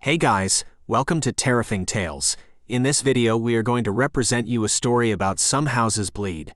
Hey guys, welcome to Terrifying Tales. In this video we are going to represent you a story about Some Houses Bleed.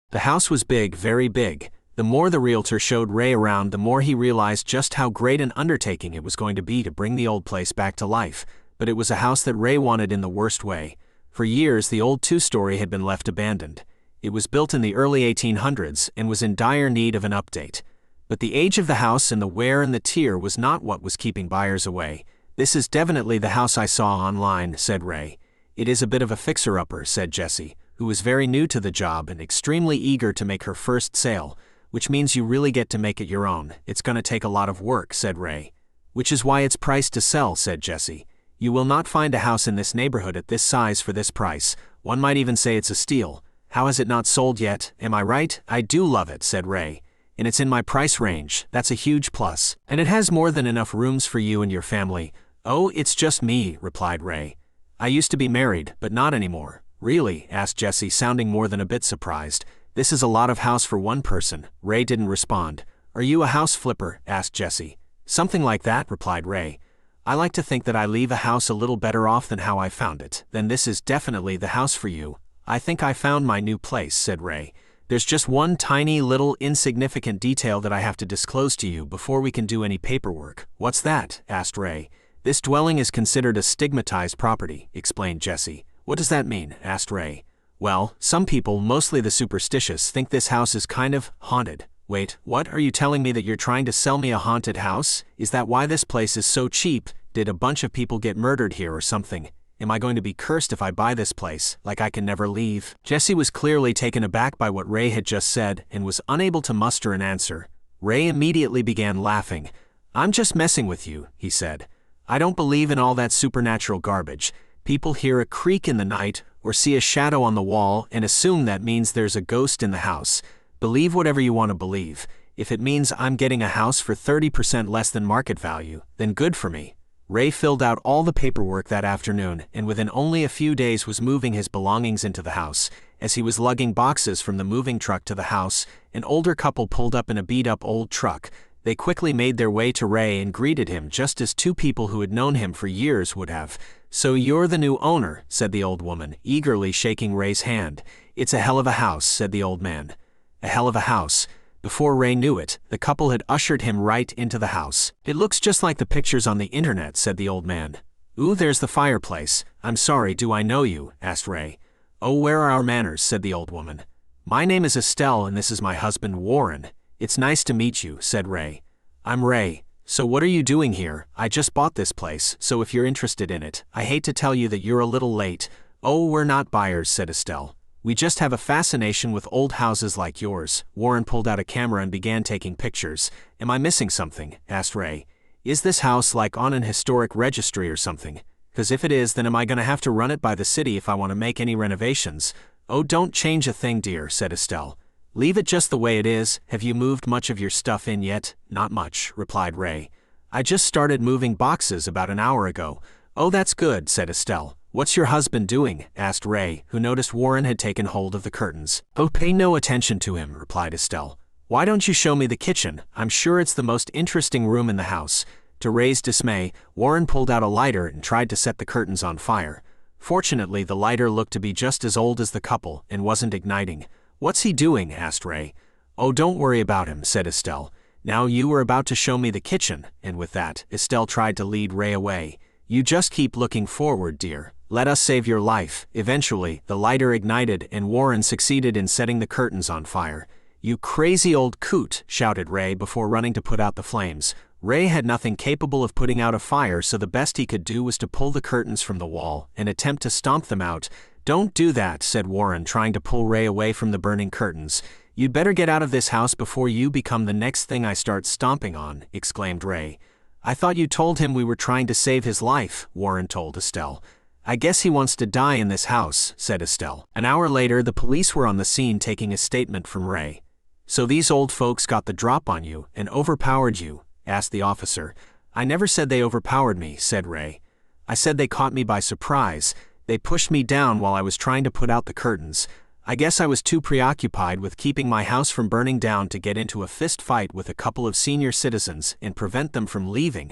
The house was big, very big. The more the realtor showed Ray around, the more he realized just how great an undertaking it was going to be to bring the old place back to life. But it was a house that Ray wanted in the worst way. For years the old two-story had been left abandoned. It was built in the early 1800s and was in dire need of an update. But the age of the house and the wear and the tear was not what was keeping buyers away. "This is definitely the house I saw online," said Ray. "It is a bit of a fixer-upper," said Jessie, who was very new to the job and extremely eager to make her first sale, "which means you really get to make it your own. It's gonna take a lot of work," said Ray. "Which is why it's priced to sell," said Jessie. "You will not find a house in this neighborhood at this size for this price. One might even say it's a steal. How has it not sold yet? Am I right?" "I do love it," said Ray. "And it's in my price range. That's a huge plus. And it has more than enough rooms for you and your family." "Oh, it's just me," replied Ray. "I used to be married, but not anymore." "Really?" asked Jessie, sounding more than a bit surprised. "This is a lot of house for one person." Ray didn't respond. "Are you a house flipper?" asked Jessie. "Something like that," replied Ray. "I like to think that I leave a house a little better off than how I found it." "Then this is definitely the house for you." "I think I found my new place," said Ray. "There's just one tiny little insignificant detail that I have to disclose to you before we can do any paperwork." "What's that?" asked Ray. "This dwelling is considered a stigmatized property," explained Jessie. "What does that mean?" asked Ray. "Well, some people, mostly the superstitious, think this house is kind of haunted." "Wait, what? Are you telling me that you're trying to sell me a haunted house? Is that why this place is so cheap? Did a bunch of people get murdered here or something? Am I going to be cursed if I buy this place, like I can never leave?" Jessie was clearly taken aback by what Ray had just said and was unable to muster an answer. Ray immediately began laughing. "I'm just messing with you," he said. "I don't believe in all that supernatural garbage. People hear a creak in the night or see a shadow on the wall and assume that means there's a ghost in the house. Believe whatever you want to believe. If it means I'm getting a house for 30% less than market value, then good for me." Ray filled out all the paperwork that afternoon and within only a few days was moving his belongings into the house. As he was lugging boxes from the moving truck to the house, an older couple pulled up in a beat-up old truck. They quickly made their way to Ray and greeted him just as two people who had known him for years would have. "So you're the new owner," said the old woman, eagerly shaking Ray's hand. "It's a hell of a house," said the old man. A hell of a house. Before Ray knew it, the couple had ushered him right into the house. "It looks just like the pictures on the internet," said the old man. "Ooh, there's the fireplace. I'm sorry, do I know you?" asked Ray. "Oh, where are our manners?" said the old woman. "My name is Estelle and this is my husband Warren. It's nice to meet you," said Ray. "I'm Ray. So what are you doing here? I just bought this place, so if you're interested in it, I hate to tell you that you're a little late." "Oh, we're not buyers," said Estelle. "We just have a fascination with old houses like yours." Warren pulled out a camera and began taking pictures. "Am I missing something?" asked Ray. "Is this house like on an historic registry or something? 'Cause if it is, then am I gonna have to run it by the city if I want to make any renovations?" "Oh, don't change a thing, dear," said Estelle. "Leave it just the way it is." "Have you moved much of your stuff in yet?" "Not much," replied Ray. "I just started moving boxes about an hour ago." "Oh, that's good," said Estelle. "What's your husband doing?" asked Ray, who noticed Warren had taken hold of the curtains. "Oh, pay no attention to him," replied Estelle. "Why don't you show me the kitchen? I'm sure it's the most interesting room in the house." To Ray's dismay, Warren pulled out a lighter and tried to set the curtains on fire. Fortunately, the lighter looked to be just as old as the couple and wasn't igniting. "What's he doing?" asked Ray. "Oh, don't worry about him," said Estelle. "Now you were about to show me the kitchen," and with that, Estelle tried to lead Ray away. "You just keep looking forward, dear. Let us save your life." Eventually, the lighter ignited and Warren succeeded in setting the curtains on fire. "You crazy old coot," shouted Ray before running to put out the flames. Ray had nothing capable of putting out a fire, so the best he could do was to pull the curtains from the wall and attempt to stomp them out. "Don't do that," said Warren, trying to pull Ray away from the burning curtains. "You'd better get out of this house before you become the next thing I start stomping on," exclaimed Ray. "I thought you told him we were trying to save his life," Warren told Estelle. "I guess he wants to die in this house," said Estelle. An hour later, the police were on the scene taking a statement from Ray. "So these old folks got the drop on you and overpowered you?" asked the officer. "I never said they overpowered me," said Ray. "I said they caught me by surprise. They pushed me down while I was trying to put out the curtains. I guess I was too preoccupied with keeping my house from burning down to get into a fist fight with a couple of senior citizens and prevent them from leaving."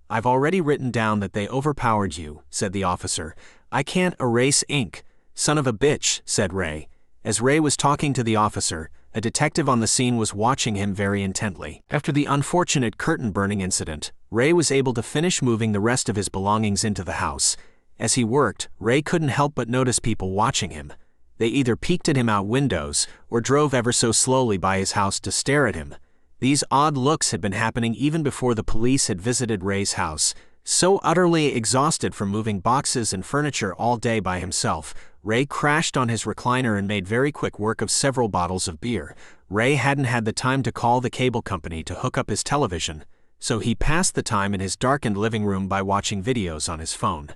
I've already written down that they overpowered you, said the officer. I can't erase ink. Son of a bitch, said Ray. As Ray was talking to the officer, a detective on the scene was watching him very intently. After the unfortunate curtain burning incident, Ray was able to finish moving the rest of his belongings into the house. As he worked, Ray couldn't help but notice people watching him. They either peeked at him out windows, or drove ever so slowly by his house to stare at him. These odd looks had been happening even before the police had visited Ray's house. So utterly exhausted from moving boxes and furniture all day by himself, Ray crashed on his recliner and made very quick work of several bottles of beer. Ray hadn't had the time to call the cable company to hook up his television, so he passed the time in his darkened living room by watching videos on his phone.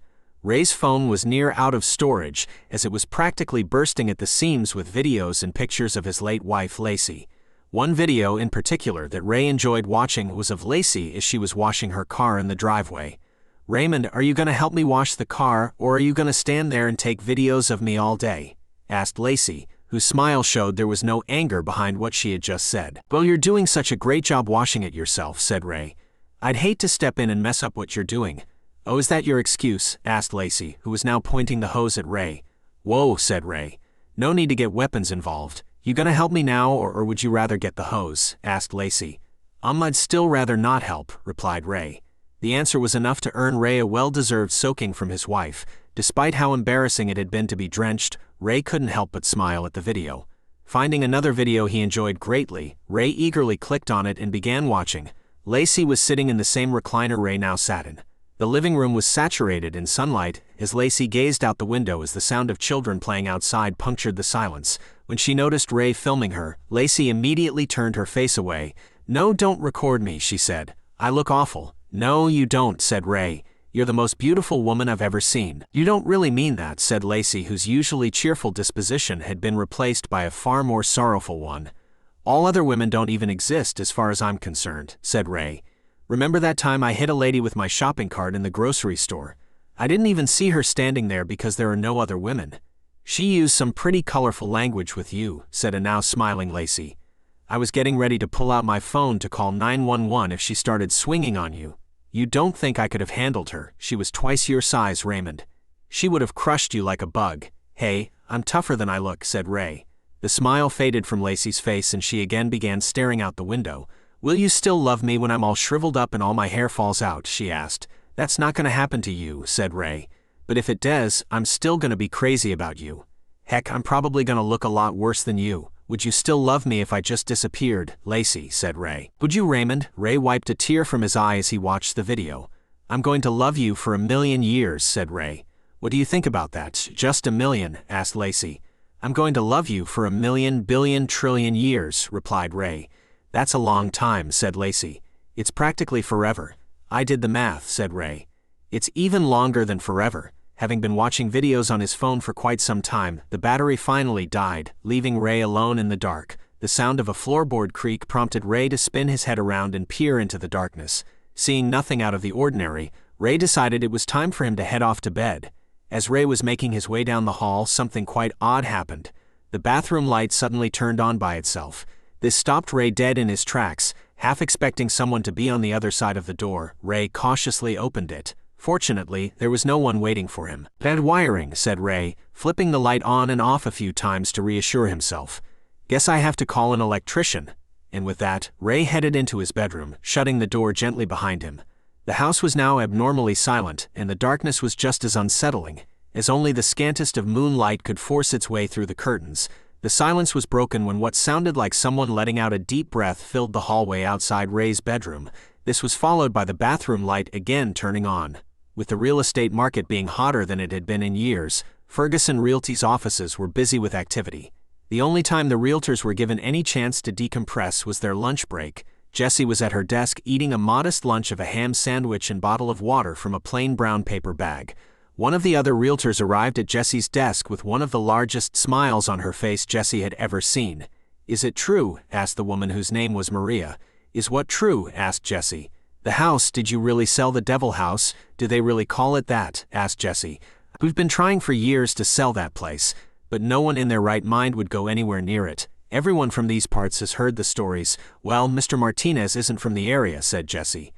Ray's phone was near out of storage, as it was practically bursting at the seams with videos and pictures of his late wife Lacey. One video in particular that Ray enjoyed watching was of Lacey as she was washing her car in the driveway. Raymond, are you going to help me wash the car, or are you going to stand there and take videos of me all day? Asked Lacey, whose smile showed there was no anger behind what she had just said. Well, you're doing such a great job washing it yourself, said Ray. I'd hate to step in and mess up what you're doing. Oh, is that your excuse? Asked Lacey, who was now pointing the hose at Ray. Whoa, said Ray. No need to get weapons involved. You gonna help me now, or would you rather get the hose? Asked Lacey. I'd still rather not help, replied Ray. The answer was enough to earn Ray a well-deserved soaking from his wife. Despite how embarrassing it had been to be drenched, Ray couldn't help but smile at the video. Finding another video he enjoyed greatly, Ray eagerly clicked on it and began watching. Lacey was sitting in the same recliner Ray now sat in. The living room was saturated in sunlight as Lacey gazed out the window as the sound of children playing outside punctured the silence. When she noticed Ray filming her, Lacey immediately turned her face away. No, don't record me, she said. I look awful. No, you don't, said Ray. You're the most beautiful woman I've ever seen. You don't really mean that, said Lacey, whose usually cheerful disposition had been replaced by a far more sorrowful one. All other women don't even exist as far as I'm concerned, said Ray. Remember that time I hit a lady with my shopping cart in the grocery store? I didn't even see her standing there because there are no other women. She used some pretty colorful language with you, said a now smiling Lacey. I was getting ready to pull out my phone to call 911 if she started swinging on you. You don't think I could have handled her? She was twice your size, Raymond. She would have crushed you like a bug. Hey, I'm tougher than I look, said Ray. The smile faded from Lacey's face and she again began staring out the window. Will you still love me when I'm all shriveled up and all my hair falls out? She asked. That's not gonna happen to you, said Ray. But if it does, I'm still gonna be crazy about you. Heck, I'm probably gonna look a lot worse than you. Would you still love me if I just disappeared? Lacey, said Ray. Would you, Raymond? Ray wiped a tear from his eye as he watched the video. I'm going to love you for 1,000,000 years, said Ray. What do you think about that? Just 1,000,000, asked Lacey. I'm going to love you for 1,000,000 billion trillion years, replied Ray. That's a long time, said Lacey. It's practically forever. I did the math, said Ray. It's even longer than forever. Having been watching videos on his phone for quite some time, the battery finally died, leaving Ray alone in the dark. The sound of a floorboard creak prompted Ray to spin his head around and peer into the darkness. Seeing nothing out of the ordinary, Ray decided it was time for him to head off to bed. As Ray was making his way down the hall, something quite odd happened. The bathroom light suddenly turned on by itself. This stopped Ray dead in his tracks. Half expecting someone to be on the other side of the door, Ray cautiously opened it. Fortunately, there was no one waiting for him. Bad wiring, said Ray, flipping the light on and off a few times to reassure himself. Guess I have to call an electrician. And with that, Ray headed into his bedroom, shutting the door gently behind him. The house was now abnormally silent, and the darkness was just as unsettling, as only the scantest of moonlight could force its way through the curtains. The silence was broken when what sounded like someone letting out a deep breath filled the hallway outside Ray's bedroom. This was followed by the bathroom light again turning on. With the real estate market being hotter than it had been in years, Ferguson Realty's offices were busy with activity. The only time the realtors were given any chance to decompress was their lunch break. Jessie was at her desk eating a modest lunch of a ham sandwich and bottle of water from a plain brown paper bag. One of the other realtors arrived at Jessie's desk with one of the largest smiles on her face Jessie had ever seen. Is it true? Asked the woman whose name was Maria. Is what true? Asked Jessie. The house, did you really sell the Devil House? Do they really call it that? Asked Jessie. We've been trying for years to sell that place, but no one in their right mind would go anywhere near it. Everyone from these parts has heard the stories. Well, Mr. Martinez isn't from the area, said Jessie.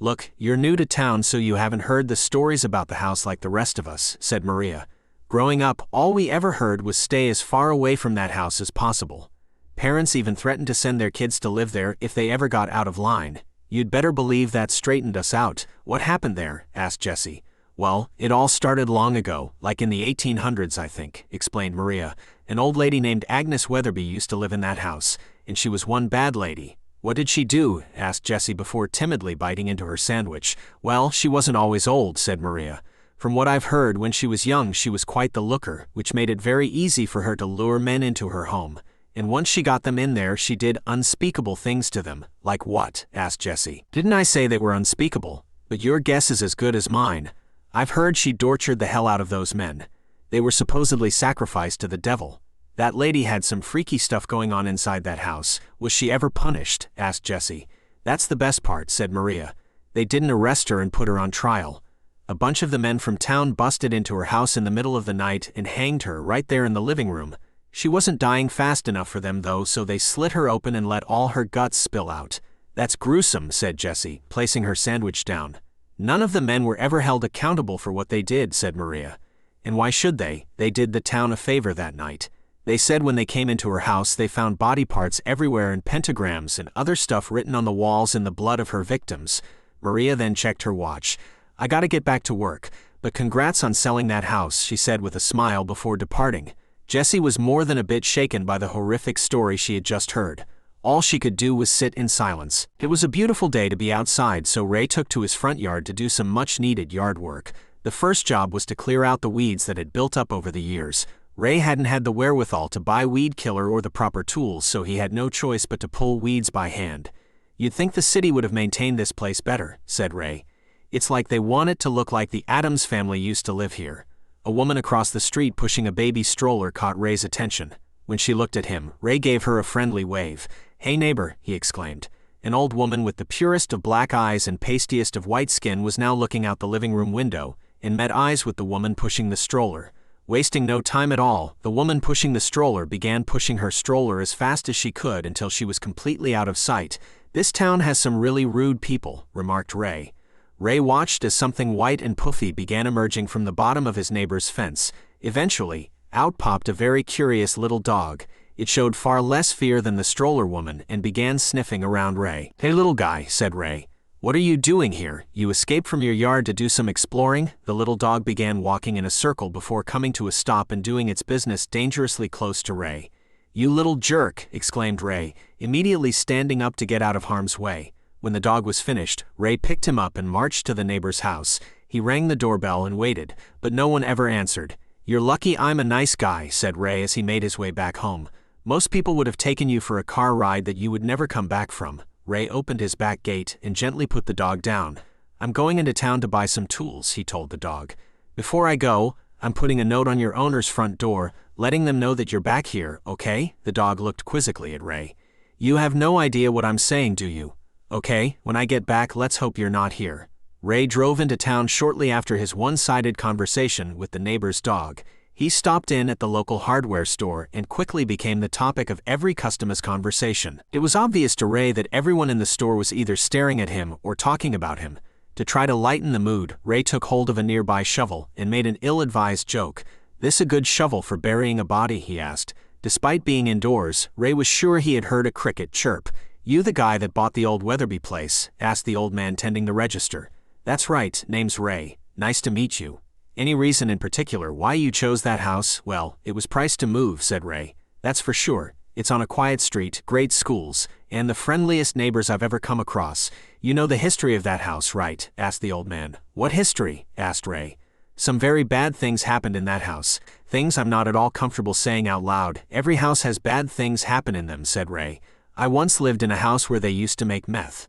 Look, you're new to town so you haven't heard the stories about the house like the rest of us, said Maria. Growing up, all we ever heard was stay as far away from that house as possible. Parents even threatened to send their kids to live there if they ever got out of line. You'd better believe that straightened us out. What happened there? Asked Jesse. Well, it all started long ago, like in the 1800s I think, explained Maria. An old lady named Agnes Weatherby used to live in that house, and she was one bad lady. What did she do? Asked Jesse before timidly biting into her sandwich. Well, she wasn't always old, said Maria. From what I've heard, when she was young she was quite the looker, which made it very easy for her to lure men into her home. And once she got them in there she did unspeakable things to them. Like what? Asked Jesse. Didn't I say they were unspeakable? But your guess is as good as mine. I've heard she tortured the hell out of those men. They were supposedly sacrificed to the devil. That lady had some freaky stuff going on inside that house. Was she ever punished? Asked Jesse. That's the best part, said Maria. They didn't arrest her and put her on trial. A bunch of the men from town busted into her house in the middle of the night and hanged her right there in the living room. She wasn't dying fast enough for them though, so they slit her open and let all her guts spill out. That's gruesome, said Jesse, placing her sandwich down. None of the men were ever held accountable for what they did, said Maria. And why should they? They did the town a favor that night. They said when they came into her house they found body parts everywhere and pentagrams and other stuff written on the walls in the blood of her victims. Maria then checked her watch. I gotta get back to work, but congrats on selling that house, she said with a smile before departing. Jessie was more than a bit shaken by the horrific story she had just heard. All she could do was sit in silence. It was a beautiful day to be outside, so Ray took to his front yard to do some much-needed yard work. The first job was to clear out the weeds that had built up over the years. Ray hadn't had the wherewithal to buy weed killer or the proper tools, so he had no choice but to pull weeds by hand. You'd think the city would have maintained this place better, said Ray. It's like they want it to look like the Addams family used to live here. A woman across the street pushing a baby stroller caught Ray's attention. When she looked at him, Ray gave her a friendly wave. Hey neighbor, he exclaimed. An old woman with the purest of black eyes and pastiest of white skin was now looking out the living room window, and met eyes with the woman pushing the stroller. Wasting no time at all, the woman pushing the stroller began pushing her stroller as fast as she could until she was completely out of sight. This town has some really rude people, remarked Ray. Ray watched as something white and puffy began emerging from the bottom of his neighbor's fence. Eventually, out popped a very curious little dog. It showed far less fear than the stroller woman and began sniffing around Ray. Hey little guy, said Ray. What are you doing here? You escaped from your yard to do some exploring? The little dog began walking in a circle before coming to a stop and doing its business dangerously close to Ray. You little jerk, exclaimed Ray, immediately standing up to get out of harm's way. When the dog was finished, Ray picked him up and marched to the neighbor's house. He rang the doorbell and waited, but no one ever answered. You're lucky I'm a nice guy, said Ray as he made his way back home. Most people would have taken you for a car ride that you would never come back from. Ray opened his back gate and gently put the dog down. I'm going into town to buy some tools, he told the dog. Before I go, I'm putting a note on your owner's front door, letting them know that you're back here, okay? The dog looked quizzically at Ray. You have no idea what I'm saying, do you? Okay, when I get back let's hope you're not here. Ray drove into town shortly after his one-sided conversation with the neighbor's dog. He stopped in at the local hardware store and quickly became the topic of every customer's conversation. It was obvious to Ray that everyone in the store was either staring at him or talking about him. To try to lighten the mood, Ray took hold of a nearby shovel and made an ill-advised joke. This a good shovel for burying a body, he asked. Despite being indoors, Ray was sure he had heard a cricket chirp. You the guy that bought the old Weatherby place? Asked the old man tending the register. That's right, name's Ray. Nice to meet you. Any reason in particular why you chose that house? Well, it was priced to move, said Ray. That's for sure. It's on a quiet street, great schools, and the friendliest neighbors I've ever come across. You know the history of that house, right? Asked the old man. What history? Asked Ray. Some very bad things happened in that house. Things I'm not at all comfortable saying out loud. Every house has bad things happen in them, said Ray. I once lived in a house where they used to make meth.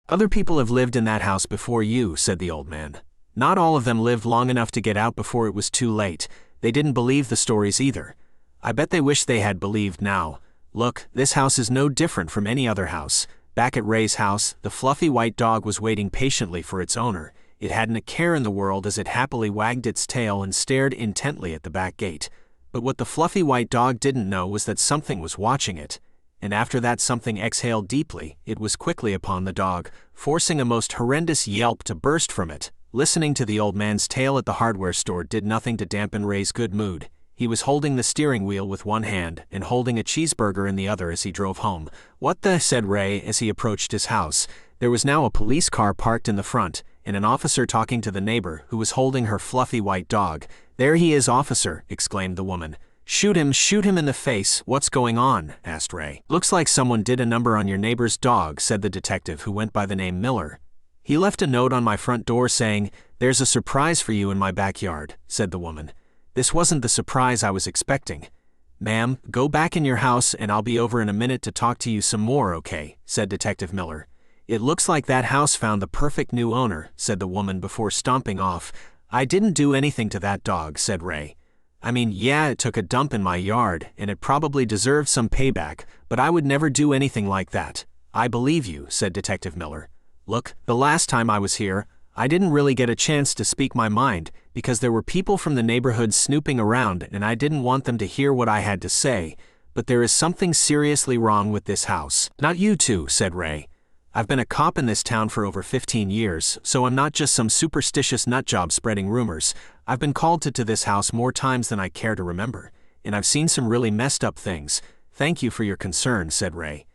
Other people have lived in that house before you, said the old man. Not all of them lived long enough to get out before it was too late. They didn't believe the stories either. I bet they wish they had believed now. Look, this house is no different from any other house. Back at Ray's house, the fluffy white dog was waiting patiently for its owner. It hadn't a care in the world as it happily wagged its tail and stared intently at the back gate. But what the fluffy white dog didn't know was that something was watching it. and after that something exhaled deeply. It was quickly upon the dog, forcing a most horrendous yelp to burst from it. Listening to the old man's tale at the hardware store did nothing to dampen Ray's good mood. He was holding the steering wheel with one hand and holding a cheeseburger in the other as he drove home. "What the?" said Ray as he approached his house. There was now a police car parked in the front, and an officer talking to the neighbor who was holding her fluffy white dog. "There he is, officer," exclaimed the woman. Shoot him in the face." "What's going on?" asked Ray. "Looks like someone did a number on your neighbor's dog," said the detective who went by the name Miller. "He left a note on my front door saying, 'There's a surprise for you in my backyard,'" said the woman. "This wasn't the surprise I was expecting." "Ma'am, go back in your house and I'll be over in a minute to talk to you some more, okay?" said Detective Miller. "It looks like that house found the perfect new owner," said the woman before stomping off. "I didn't do anything to that dog," said Ray. "I mean, yeah, it took a dump in my yard, and it probably deserved some payback, but I would never do anything like that." "I believe you," said Detective Miller. "Look, the last time I was here, I didn't really get a chance to speak my mind, because there were people from the neighborhood snooping around and I didn't want them to hear what I had to say, but there is something seriously wrong with this house." "Not you two," said Ray. "I've been a cop in this town for over 15 years, so I'm not just some superstitious nutjob spreading rumors. I've been called to this house more times than I care to remember, and I've seen some really messed up things." "Thank you for your concern," said Ray.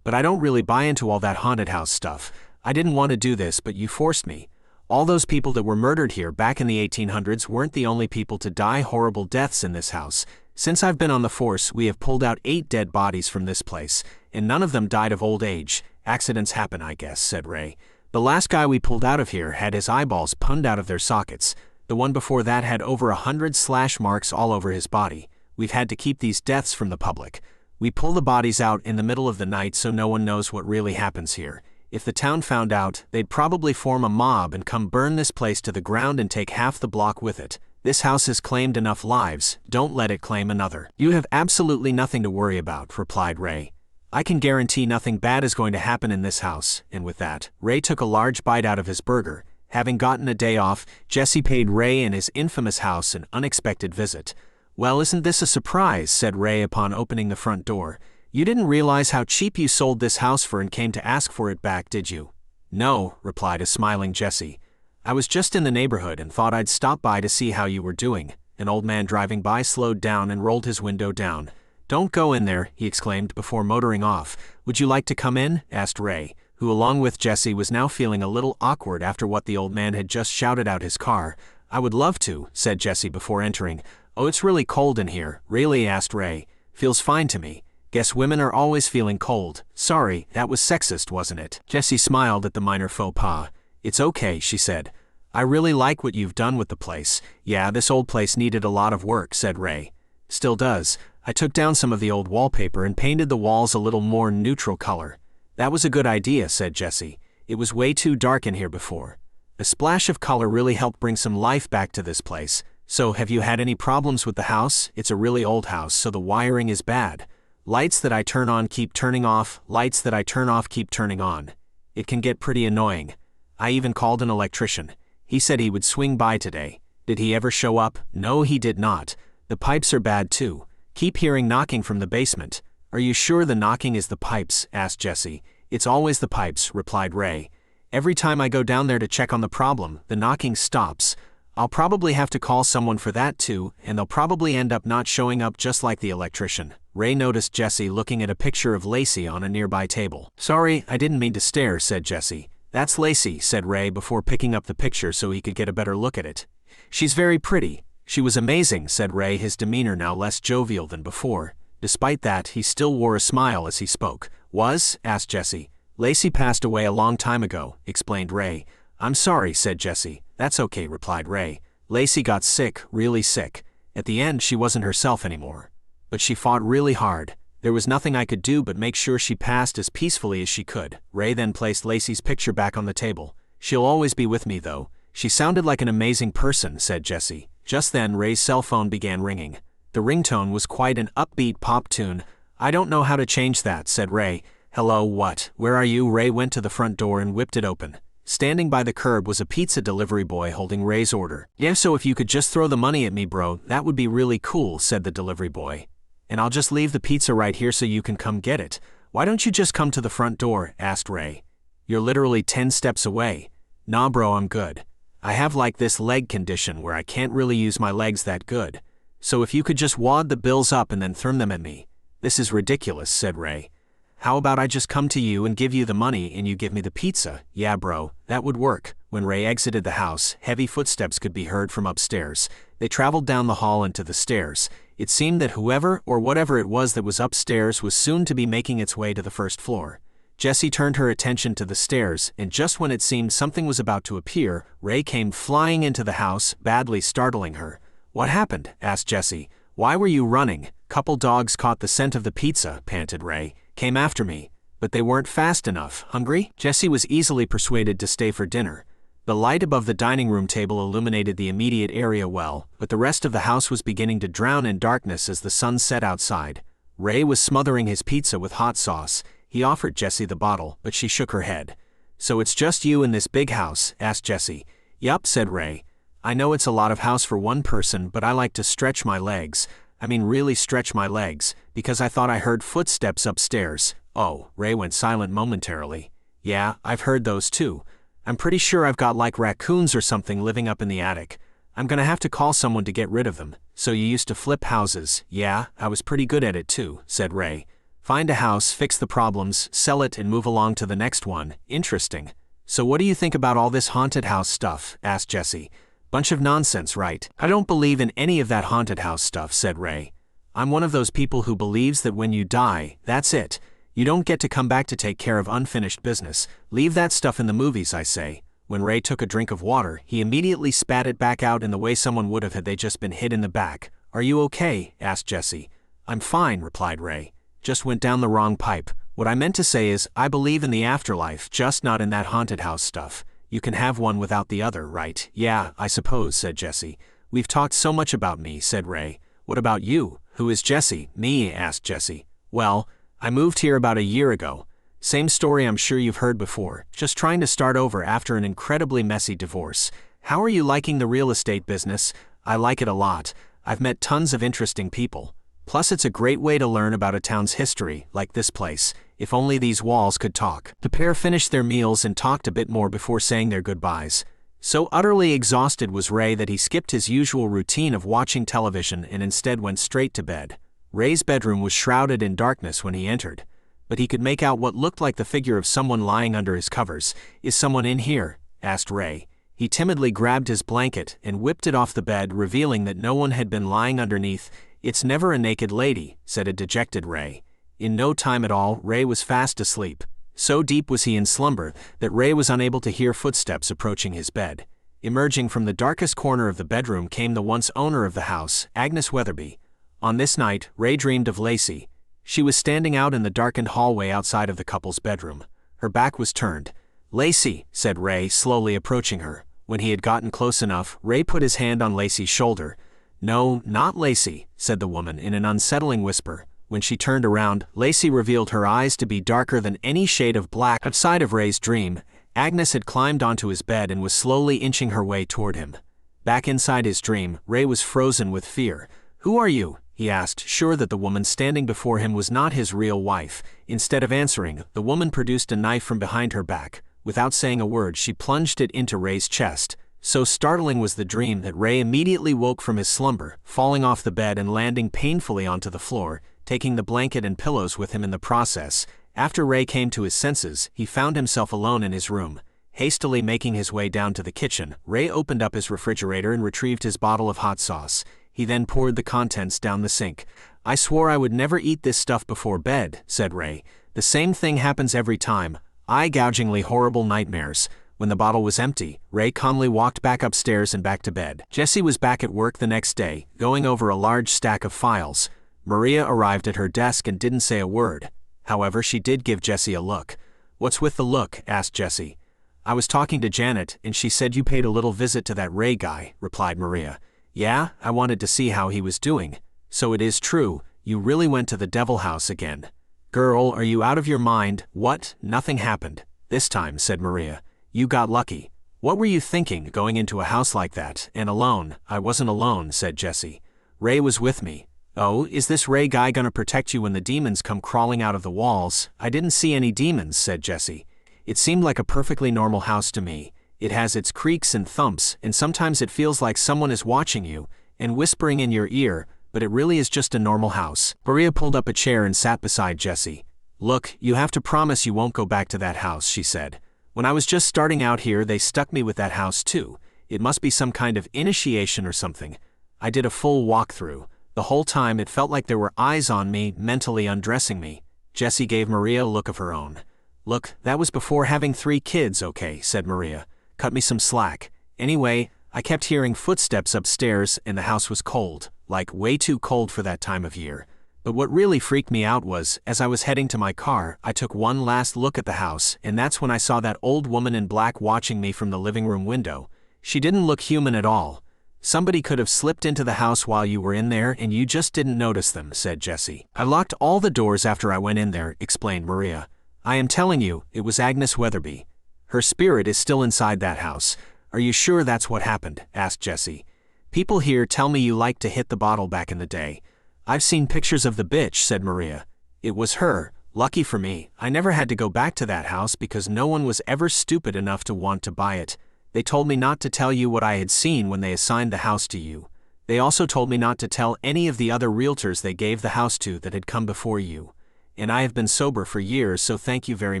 "But I don't really buy into all that haunted house stuff. I didn't want to do this, but you forced me. All those people that were murdered here back in the 1800s weren't the only people to die horrible deaths in this house. Since I've been on the force, we have pulled out 8 dead bodies from this place, and none of them died of old age. Accidents happen, I guess," said Ray. "The last guy we pulled out of here had his eyeballs punned out of their sockets. The one before that had over 100 slash marks all over his body. We've had to keep these deaths from the public. We pull the bodies out in the middle of the night so no one knows what really happens here. If the town found out, they'd probably form a mob and come burn this place to the ground and take half the block with it. This house has claimed enough lives, don't let it claim another." "You have absolutely nothing to worry about," replied Ray. "I can guarantee nothing bad is going to happen in this house," and with that, Ray took a large bite out of his burger. Having gotten a day off, Jesse paid Ray and his infamous house an unexpected visit. "Well, isn't this a surprise?" said Ray upon opening the front door. "You didn't realize how cheap you sold this house for and came to ask for it back, did you?" "No," replied a smiling Jesse. "I was just in the neighborhood and thought I'd stop by to see how you were doing." An old man driving by slowed down and rolled his window down. "Don't go in there," he exclaimed before motoring off. "Would you like to come in?" asked Ray, who along with Jesse was now feeling a little awkward after what the old man had just shouted out his car. "I would love to," said Jesse before entering. "Oh, it's really cold in here." "Really?" asked Ray. "Feels fine to me. Guess women are always feeling cold." "Sorry, that was sexist, wasn't it?" Jessie smiled at the minor faux pas. "It's okay," she said. "I really like what you've done with the place." "Yeah, this old place needed a lot of work," said Ray. "Still does. I took down some of the old wallpaper and painted the walls a little more neutral color." "That was a good idea," said Jessie. "It was way too dark in here before. A splash of color really helped bring some life back to this place." "So, have you had any problems with the house?" "It's a really old house, so the wiring is bad. Lights that I turn on keep turning off, lights that I turn off keep turning on. It can get pretty annoying. I even called an electrician. He said he would swing by today." "Did he ever show up?" "No, he did not. The pipes are bad too. Keep hearing knocking from the basement." "Are you sure the knocking is the pipes?" asked Jesse. "It's always the pipes," replied Ray. "Every time I go down there to check on the problem, the knocking stops. I'll probably have to call someone for that too, and they'll probably end up not showing up just like the electrician." Ray noticed Jesse looking at a picture of Lacey on a nearby table. "Sorry, I didn't mean to stare," said Jesse. "That's Lacey," said Ray before picking up the picture so he could get a better look at it. "She's very pretty." "She was amazing," said Ray, his demeanor now less jovial than before. Despite that, he still wore a smile as he spoke. "Was?" asked Jesse. "Lacey passed away a long time ago," explained Ray. "I'm sorry," said Jesse. "That's okay," replied Ray. "Lacey got sick, really sick. At the end, she wasn't herself anymore. But she fought really hard. There was nothing I could do but make sure she passed as peacefully as she could." Ray then placed Lacey's picture back on the table. "She'll always be with me, though. She sounded like an amazing person," said Jesse. Just then, Ray's cell phone began ringing. The ringtone was quite an upbeat pop tune. "I don't know how to change that," said Ray. "Hello, what? Where are you?" Ray went to the front door and whipped it open. Standing by the curb was a pizza delivery boy holding Ray's order. "Yeah, so if you could just throw the money at me, bro, that would be really cool," said the delivery boy. "And I'll just leave the pizza right here so you can come get it." Why don't you just come to the front door? Asked Ray. You're literally 10 steps away. Nah bro, I'm good. I have like this leg condition where I can't really use my legs that good. So if you could just wad the bills up and then throw them at me. This is ridiculous, said Ray. How about I just come to you and give you the money and you give me the pizza? Yeah bro, that would work. When Ray exited the house, heavy footsteps could be heard from upstairs. They traveled down the hall and to the stairs. It seemed that whoever or whatever it was that was upstairs was soon to be making its way to the first floor. Jessie turned her attention to the stairs, and just when it seemed something was about to appear, Ray came flying into the house, badly startling her. What happened? Asked Jessie. Why were you running? Couple dogs caught the scent of the pizza, panted Ray. Came after me. But they weren't fast enough. Hungry? Jessie was easily persuaded to stay for dinner. The light above the dining room table illuminated the immediate area well, but the rest of the house was beginning to drown in darkness as the sun set outside. Ray was smothering his pizza with hot sauce. He offered Jessie the bottle, but she shook her head. So it's just you in this big house? Asked Jessie. Yup, said Ray. I know it's a lot of house for one person, but I like to stretch my legs. I mean really stretch my legs, because I thought I heard footsteps upstairs. Oh, Ray went silent momentarily. Yeah, I've heard those too. I'm pretty sure I've got like raccoons or something living up in the attic. I'm gonna have to call someone to get rid of them. So you used to flip houses? Yeah, I was pretty good at it too, said Ray. Find a house, fix the problems, sell it and move along to the next one. Interesting. So what do you think about all this haunted house stuff? Asked Jessie. Bunch of nonsense, right? I don't believe in any of that haunted house stuff, said Ray. I'm one of those people who believes that when you die, that's it. You don't get to come back to take care of unfinished business. Leave that stuff in the movies, I say. When Ray took a drink of water, he immediately spat it back out in the way someone would have had they just been hit in the back. Are you okay? Asked Jessie. I'm fine, replied Ray. Just went down the wrong pipe. What I meant to say is, I believe in the afterlife, just not in that haunted house stuff. You can have one without the other, right? Yeah, I suppose, said Jessie. We've talked so much about me, said Ray. What about you? Who is Jessie? Me, asked Jessie. Well, I moved here about a year ago. Same story I'm sure you've heard before, just trying to start over after an incredibly messy divorce. How are you liking the real estate business? I like it a lot. I've met tons of interesting people. Plus it's a great way to learn about a town's history, like this place. If only these walls could talk. The pair finished their meals and talked a bit more before saying their goodbyes. So utterly exhausted was Ray that he skipped his usual routine of watching television and instead went straight to bed. Ray's bedroom was shrouded in darkness when he entered, but he could make out what looked like the figure of someone lying under his covers. Is someone in here? Asked Ray. He timidly grabbed his blanket and whipped it off the bed, revealing that no one had been lying underneath. It's never a naked lady, said a dejected Ray. In no time at all, Ray was fast asleep. So deep was he in slumber that Ray was unable to hear footsteps approaching his bed. Emerging from the darkest corner of the bedroom came the once owner of the house, Agnes Weatherby. On this night, Ray dreamed of Lacey. She was standing out in the darkened hallway outside of the couple's bedroom. Her back was turned. Lacey, said Ray, slowly approaching her. When he had gotten close enough, Ray put his hand on Lacey's shoulder. No, not Lacey, said the woman in an unsettling whisper. When she turned around, Lacey revealed her eyes to be darker than any shade of black. Outside of Ray's dream, Agnes had climbed onto his bed and was slowly inching her way toward him. Back inside his dream, Ray was frozen with fear. Who are you? He asked, sure that the woman standing before him was not his real wife. Instead of answering, the woman produced a knife from behind her back. Without saying a word, she plunged it into Ray's chest. So startling was the dream that Ray immediately woke from his slumber, falling off the bed and landing painfully onto the floor, taking the blanket and pillows with him in the process. After Ray came to his senses, he found himself alone in his room. Hastily making his way down to the kitchen, Ray opened up his refrigerator and retrieved his bottle of hot sauce. He then poured the contents down the sink. I swore I would never eat this stuff before bed, said Ray. The same thing happens every time. Eye-gougingly horrible nightmares. When the bottle was empty, Ray calmly walked back upstairs and back to bed. Jessie was back at work the next day, going over a large stack of files. Maria arrived at her desk and didn't say a word. However, she did give Jessie a look. What's with the look? Asked Jessie. I was talking to Janet, and she said you paid a little visit to that Ray guy, replied Maria. Yeah, I wanted to see how he was doing. So it is true, you really went to the devil house again. Girl, are you out of your mind? What? Nothing happened. This time, said Maria. You got lucky. What were you thinking, going into a house like that, and alone? I wasn't alone, said Jessie. Ray was with me. "Oh, is this Ray guy gonna protect you when the demons come crawling out of the walls?" "I didn't see any demons," said Jesse. "It seemed like a perfectly normal house to me. It has its creaks and thumps, and sometimes it feels like someone is watching you and whispering in your ear, but it really is just a normal house." Maria pulled up a chair and sat beside Jesse. "Look, you have to promise you won't go back to that house," she said. "When I was just starting out here, they stuck me with that house too. It must be some kind of initiation or something. I did a full walkthrough. The whole time it felt like there were eyes on me, mentally undressing me." Jessie gave Maria a look of her own. "Look, that was before having 3 kids, okay," said Maria. "Cut me some slack. Anyway, I kept hearing footsteps upstairs and the house was cold, like way too cold for that time of year. But what really freaked me out was, as I was heading to my car, I took one last look at the house, and that's when I saw that old woman in black watching me from the living room window. She didn't look human at all. Somebody could have slipped into the house while you were in there and you just didn't notice them," said Jesse. "I locked all the doors after I went in there," explained Maria. "I am telling you, it was Agnes Weatherby. Her spirit is still inside that house." "Are you sure that's what happened?" asked Jesse. "People here tell me you liked to hit the bottle back in the day." "I've seen pictures of the bitch," said Maria. "It was her. Lucky for me, I never had to go back to that house because no one was ever stupid enough to want to buy it. They told me not to tell you what I had seen when they assigned the house to you. They also told me not to tell any of the other realtors they gave the house to that had come before you. And I have been sober for years, so thank you very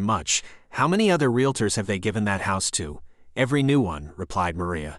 much." "How many other realtors have they given that house to?" "Every new one," replied Maria.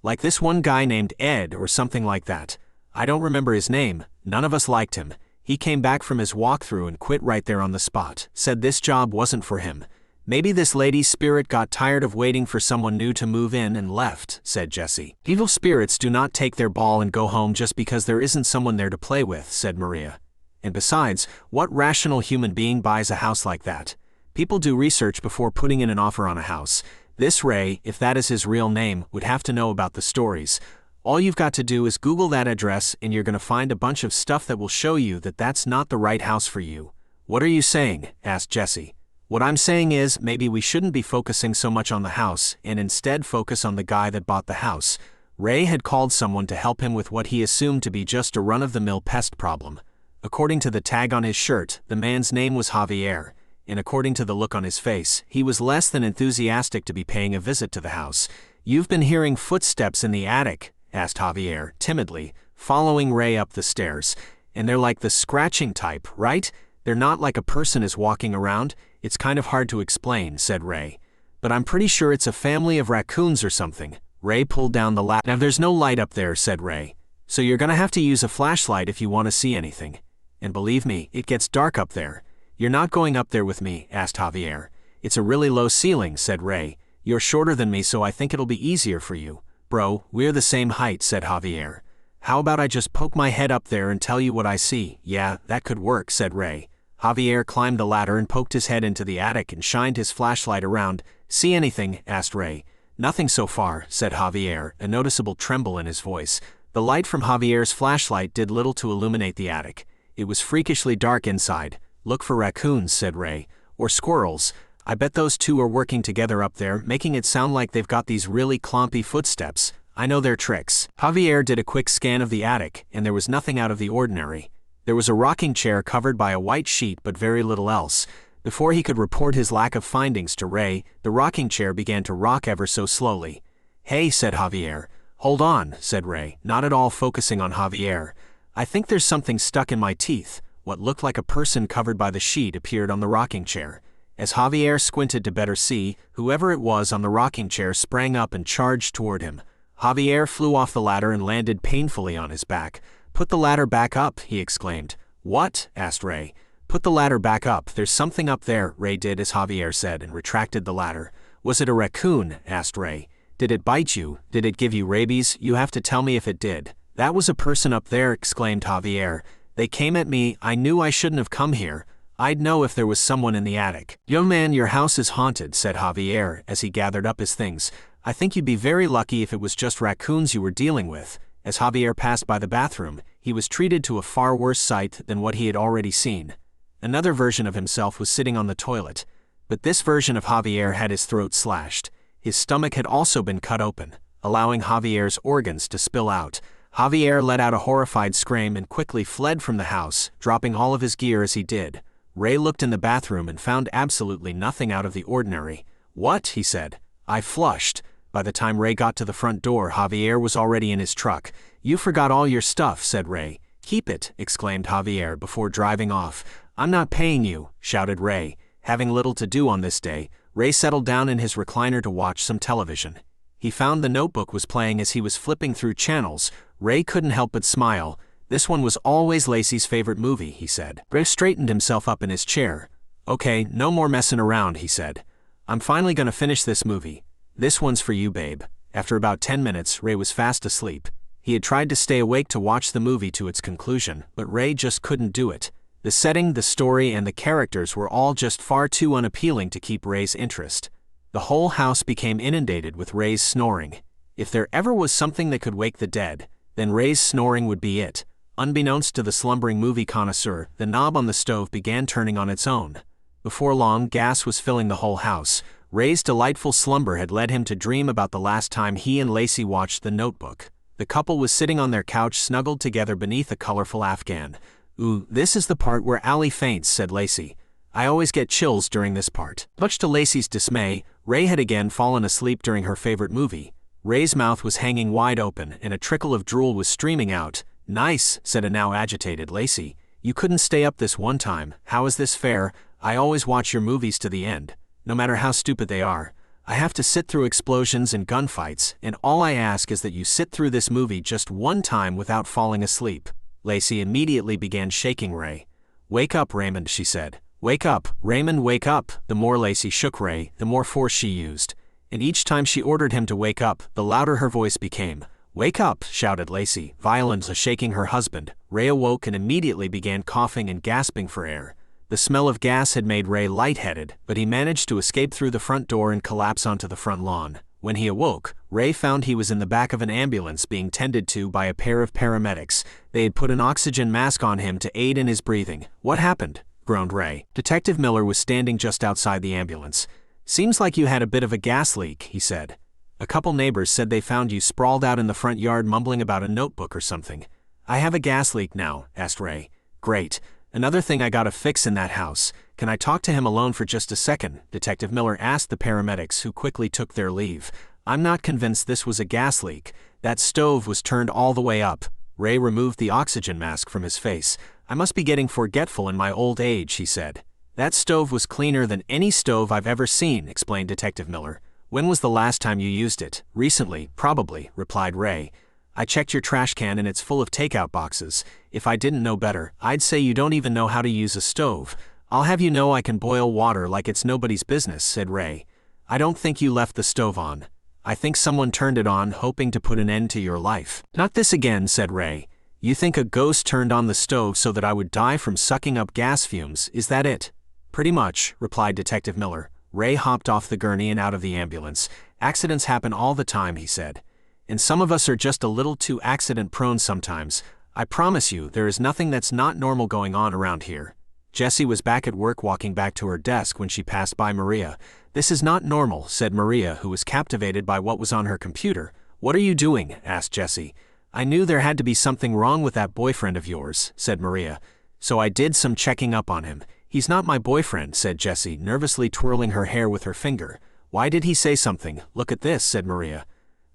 "Like this one guy named Ed or something like that. I don't remember his name. None of us liked him. He came back from his walkthrough and quit right there on the spot. Said this job wasn't for him. Maybe this lady's spirit got tired of waiting for someone new to move in and left," said Jesse. "Evil spirits do not take their ball and go home just because there isn't someone there to play with," said Maria. "And besides, what rational human being buys a house like that? People do research before putting in an offer on a house. This Ray, if that is his real name, would have to know about the stories. All you've got to do is Google that address and you're going to find a bunch of stuff that will show you that that's not the right house for you." "What are you saying?" asked Jesse. "What I'm saying is, maybe we shouldn't be focusing so much on the house and instead focus on the guy that bought the house." Ray had called someone to help him with what he assumed to be just a run-of-the-mill pest problem. According to the tag on his shirt, the man's name was Javier, and according to the look on his face, he was less than enthusiastic to be paying a visit to the house. "You've been hearing footsteps in the attic?" asked Javier, timidly, following Ray up the stairs. "And they're like the scratching type, right? They're not like a person is walking around. It's kind of hard to explain," said Ray. "But I'm pretty sure it's a family of raccoons or something." Ray pulled down the ladder. "Now there's no light up there," said Ray. "So you're gonna have to use a flashlight if you want to see anything. And believe me, it gets dark up there." "You're not going up there with me?" asked Javier. "It's a really low ceiling," said Ray. "You're shorter than me, so I think it'll be easier for you." "Bro, we're the same height," said Javier. "How about I just poke my head up there and tell you what I see?" "Yeah, that could work," said Ray. Javier climbed the ladder and poked his head into the attic and shined his flashlight around. "See anything?" asked Ray. "Nothing so far," said Javier, a noticeable tremble in his voice. The light from Javier's flashlight did little to illuminate the attic. It was freakishly dark inside. "Look for raccoons," said Ray. "Or squirrels. I bet those two are working together up there, making it sound like they've got these really clompy footsteps. I know their tricks." Javier did a quick scan of the attic, and there was nothing out of the ordinary. There was a rocking chair covered by a white sheet but very little else. Before he could report his lack of findings to Ray, the rocking chair began to rock ever so slowly. "Hey," said Javier. "Hold on," said Ray, not at all focusing on Javier. "I think there's something stuck in my teeth." What looked like a person covered by the sheet appeared on the rocking chair. As Javier squinted to better see, whoever it was on the rocking chair sprang up and charged toward him. Javier flew off the ladder and landed painfully on his back. "Put the ladder back up," he exclaimed. "What?" asked Ray. "Put the ladder back up. There's something up there." Ray did as Javier said and retracted the ladder. "Was it a raccoon?" asked Ray. "Did it bite you? Did it give you rabies? You have to tell me if it did." "That was a person up there," exclaimed Javier. "They came at me. I knew I shouldn't have come here. I'd know if there was someone in the attic." "Young man, your house is haunted," said Javier as he gathered up his things. "I think you'd be very lucky if it was just raccoons you were dealing with." As Javier passed by the bathroom, he was treated to a far worse sight than what he had already seen. Another version of himself was sitting on the toilet, but this version of Javier had his throat slashed. His stomach had also been cut open, allowing Javier's organs to spill out. Javier let out a horrified scream and quickly fled from the house, dropping all of his gear as he did. Ray looked in the bathroom and found absolutely nothing out of the ordinary. "What?" he said. "I flushed." By the time Ray got to the front door, Javier was already in his truck. "You forgot all your stuff," said Ray. "Keep it," exclaimed Javier before driving off. "I'm not paying you," shouted Ray. Having little to do on this day, Ray settled down in his recliner to watch some television. He found The Notebook was playing as he was flipping through channels. Ray couldn't help but smile. "This one was always Lacey's favorite movie," he said. Ray straightened himself up in his chair. "Okay, no more messing around," he said. "I'm finally gonna finish this movie. This one's for you, babe." After about 10 minutes, Ray was fast asleep. He had tried to stay awake to watch the movie to its conclusion, but Ray just couldn't do it. The setting, the story, and the characters were all just far too unappealing to keep Ray's interest. The whole house became inundated with Ray's snoring. If there ever was something that could wake the dead, then Ray's snoring would be it. Unbeknownst to the slumbering movie connoisseur, the knob on the stove began turning on its own. Before long, gas was filling the whole house. Ray's delightful slumber had led him to dream about the last time he and Lacey watched The Notebook. The couple was sitting on their couch snuggled together beneath a colorful Afghan. "Ooh, this is the part where Allie faints," said Lacey. "I always get chills during this part." Much to Lacey's dismay, Ray had again fallen asleep during her favorite movie. Ray's mouth was hanging wide open, and a trickle of drool was streaming out. "Nice," said a now agitated Lacey. "You couldn't stay up this one time. How is this fair? I always watch your movies to the end, no matter how stupid they are. I have to sit through explosions and gunfights, and all I ask is that you sit through this movie just one time without falling asleep." Lacey immediately began shaking Ray. "Wake up, Raymond," she said. "Wake up, Raymond, wake up." The more Lacey shook Ray, the more force she used. And each time she ordered him to wake up, the louder her voice became. "Wake up," shouted Lacey, violently shaking her husband. Ray awoke and immediately began coughing and gasping for air. The smell of gas had made Ray lightheaded, but he managed to escape through the front door and collapse onto the front lawn. When he awoke, Ray found he was in the back of an ambulance being tended to by a pair of paramedics. They had put an oxygen mask on him to aid in his breathing. "What happened?" groaned Ray. Detective Miller was standing just outside the ambulance. "Seems like you had a bit of a gas leak," he said. "A couple neighbors said they found you sprawled out in the front yard mumbling about a notebook or something." "I have a gas leak now," asked Ray. "Great. Another thing I gotta fix in that house. Can I talk to him alone for just a second?" Detective Miller asked the paramedics, who quickly took their leave. "I'm not convinced this was a gas leak. That stove was turned all the way up." Ray removed the oxygen mask from his face. "I must be getting forgetful in my old age," he said. "That stove was cleaner than any stove I've ever seen," explained Detective Miller. "When was the last time you used it?" "Recently, probably," replied Ray. "I checked your trash can and it's full of takeout boxes. If I didn't know better, I'd say you don't even know how to use a stove." "I'll have you know I can boil water like it's nobody's business," said Ray. "I don't think you left the stove on. I think someone turned it on hoping to put an end to your life." "Not this again," said Ray. "You think a ghost turned on the stove so that I would die from sucking up gas fumes, is that it?" "Pretty much," replied Detective Miller. Ray hopped off the gurney and out of the ambulance. "Accidents happen all the time," he said. "And some of us are just a little too accident-prone sometimes. I promise you, there is nothing that's not normal going on around here." Jessie was back at work walking back to her desk when she passed by Maria. "This is not normal," said Maria, who was captivated by what was on her computer. "What are you doing?" asked Jessie. "I knew there had to be something wrong with that boyfriend of yours," said Maria. "So I did some checking up on him." "He's not my boyfriend," said Jessie, nervously twirling her hair with her finger. "Why did he say something?" "Look at this," said Maria.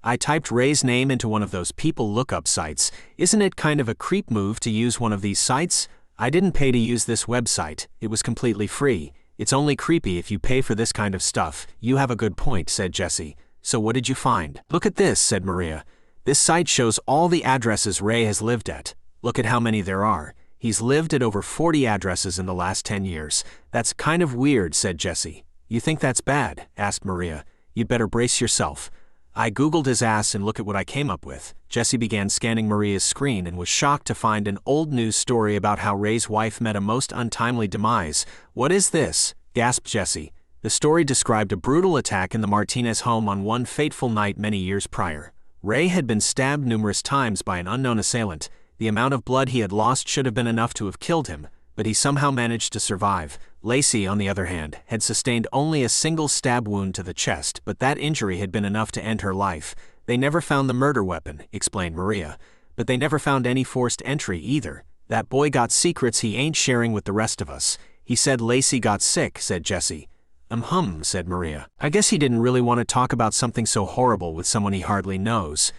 "I typed Ray's name into one of those people lookup sites. Isn't it kind of a creep move to use one of these sites? I didn't pay to use this website. It was completely free. It's only creepy if you pay for this kind of stuff." "You have a good point," said Jessie. "So what did you find?" "Look at this," said Maria. "This site shows all the addresses Ray has lived at. Look at how many there are. He's lived at over 40 addresses in the last 10 years. That's kind of weird," said Jessie. "You think that's bad?" asked Maria. "You'd better brace yourself." "I googled his ass and look at what I came up with." Jessie began scanning Maria's screen and was shocked to find an old news story about how Ray's wife met a most untimely demise. "What is this?" gasped Jessie. The story described a brutal attack in the Martinez home on one fateful night many years prior. Ray had been stabbed numerous times by an unknown assailant. The amount of blood he had lost should have been enough to have killed him, but he somehow managed to survive. Lacey, on the other hand, had sustained only a single stab wound to the chest, but that injury had been enough to end her life. "They never found the murder weapon," explained Maria. But they never found any forced entry either. That boy got secrets he ain't sharing with the rest of us. He said Lacey got sick, said Jesse. Said Maria. I guess he didn't really want to talk about something so horrible with someone he hardly knows.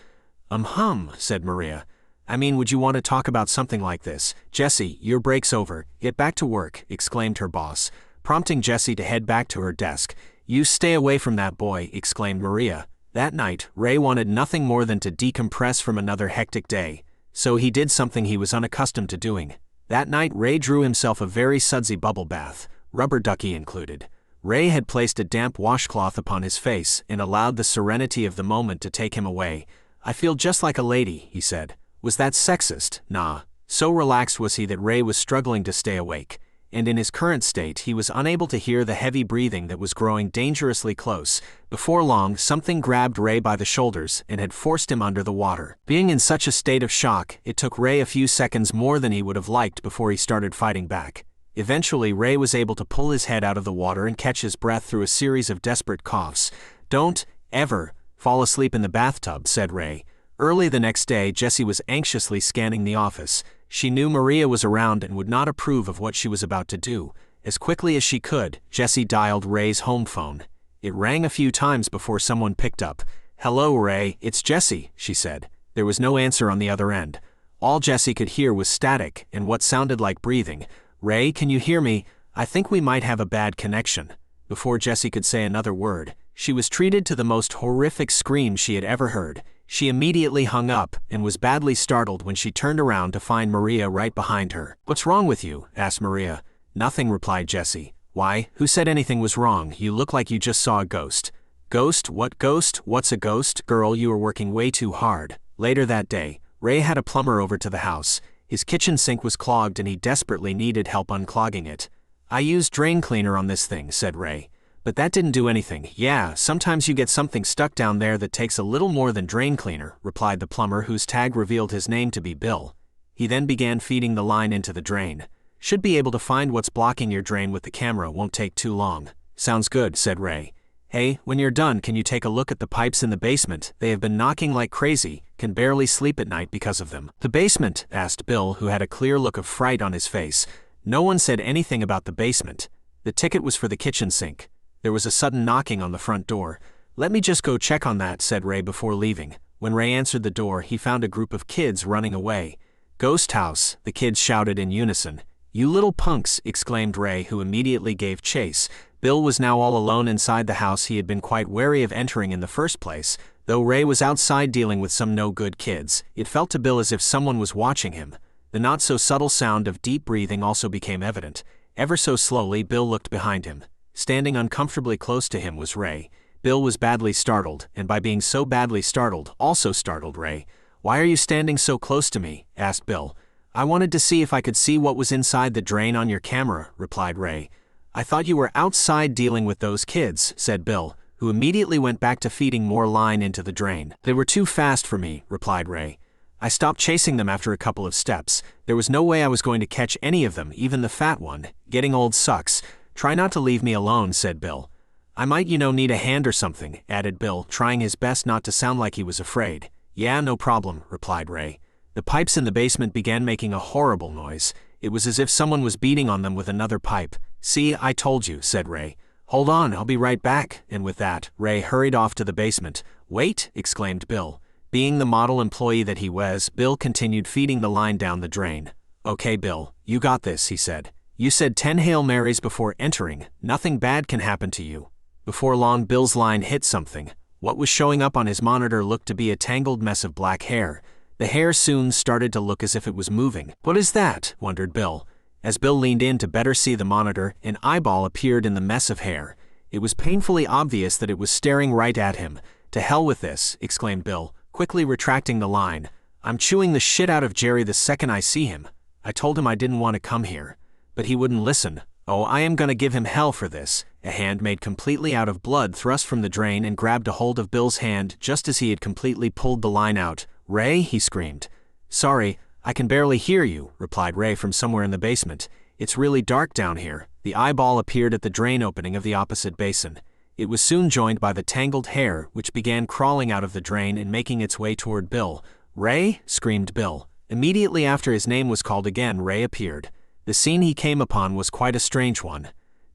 Said Maria. I mean, would you want to talk about something like this? Jesse, your break's over. Get back to work, exclaimed her boss, prompting Jesse to head back to her desk. You stay away from that boy, exclaimed Maria. That night, Ray wanted nothing more than to decompress from another hectic day. So he did something he was unaccustomed to doing. That night, Ray drew himself a very sudsy bubble bath, rubber ducky included. Ray had placed a damp washcloth upon his face and allowed the serenity of the moment to take him away. I feel just like a lady, he said. Was that sexist? Nah. So relaxed was he that Ray was struggling to stay awake. And in his current state, he was unable to hear the heavy breathing that was growing dangerously close. Before long, something grabbed Ray by the shoulders and had forced him under the water. Being in such a state of shock, it took Ray a few seconds more than he would have liked before he started fighting back. Eventually, Ray was able to pull his head out of the water and catch his breath through a series of desperate coughs. Don't, ever, fall asleep in the bathtub, said Ray. Early the next day, Jessie was anxiously scanning the office. She knew Maria was around and would not approve of what she was about to do. As quickly as she could, Jessie dialed Ray's home phone. It rang a few times before someone picked up. Hello, Ray, it's Jessie, she said. There was no answer on the other end. All Jessie could hear was static and what sounded like breathing. Ray, can you hear me? I think we might have a bad connection. Before Jessie could say another word, she was treated to the most horrific scream she had ever heard. She immediately hung up and was badly startled when she turned around to find Maria right behind her. What's wrong with you? Asked Maria. Nothing, replied Jessie. Why? Who said anything was wrong? You look like you just saw a ghost. Ghost? What ghost? What's a ghost? Girl, you were working way too hard. Later that day, Ray had a plumber over to the house. His kitchen sink was clogged and he desperately needed help unclogging it. I used drain cleaner on this thing, said Ray. But that didn't do anything. Yeah, sometimes you get something stuck down there that takes a little more than drain cleaner, replied the plumber, whose tag revealed his name to be Bill. He then began feeding the line into the drain. Should be able to find what's blocking your drain with the camera, won't take too long. Sounds good, said Ray. Hey, when you're done, can you take a look at the pipes in the basement? They have been knocking like crazy, can barely sleep at night because of them. The basement? Asked Bill, who had a clear look of fright on his face. No one said anything about the basement. The ticket was for the kitchen sink. There was a sudden knocking on the front door. Let me just go check on that, said Ray before leaving. When Ray answered the door, he found a group of kids running away. Ghost house, the kids shouted in unison. You little punks, exclaimed Ray, who immediately gave chase. Bill was now all alone inside the house he had been quite wary of entering in the first place. Though Ray was outside dealing with some no-good kids, it felt to Bill as if someone was watching him. The not-so-subtle sound of deep breathing also became evident. Ever so slowly, Bill looked behind him. Standing uncomfortably close to him was Ray. Bill was badly startled, and by being so badly startled, also startled Ray. Why are you standing so close to me? Asked Bill. I wanted to see if I could see what was inside the drain on your camera, replied Ray. I thought you were outside dealing with those kids, said Bill, who immediately went back to feeding more line into the drain. They were too fast for me, replied Ray. I stopped chasing them after a couple of steps. There was no way I was going to catch any of them, even the fat one. Getting old sucks. Try not to leave me alone, said Bill. I might, need a hand or something, added Bill, trying his best not to sound like he was afraid. Yeah, no problem, replied Ray. The pipes in the basement began making a horrible noise. It was as if someone was beating on them with another pipe. See, I told you, said Ray. Hold on, I'll be right back. And with that, Ray hurried off to the basement. Wait, exclaimed Bill. Being the model employee that he was, Bill continued feeding the line down the drain. Okay, Bill, you got this, he said. You said 10 Hail Marys before entering. Nothing bad can happen to you. Before long, Bill's line hit something. What was showing up on his monitor looked to be a tangled mess of black hair. The hair soon started to look as if it was moving. What is that? Wondered Bill. As Bill leaned in to better see the monitor, an eyeball appeared in the mess of hair. It was painfully obvious that it was staring right at him. To hell with this, exclaimed Bill, quickly retracting the line. I'm chewing the shit out of Jerry the second I see him. I told him I didn't want to come here. But he wouldn't listen. Oh, I am gonna give him hell for this. A hand made completely out of blood thrust from the drain and grabbed a hold of Bill's hand just as he had completely pulled the line out. Ray, he screamed. Sorry, I can barely hear you, replied Ray from somewhere in the basement. It's really dark down here. The eyeball appeared at the drain opening of the opposite basin. It was soon joined by the tangled hair, which began crawling out of the drain and making its way toward Bill. Ray? Screamed Bill. Immediately after his name was called again, Ray appeared. The scene he came upon was quite a strange one.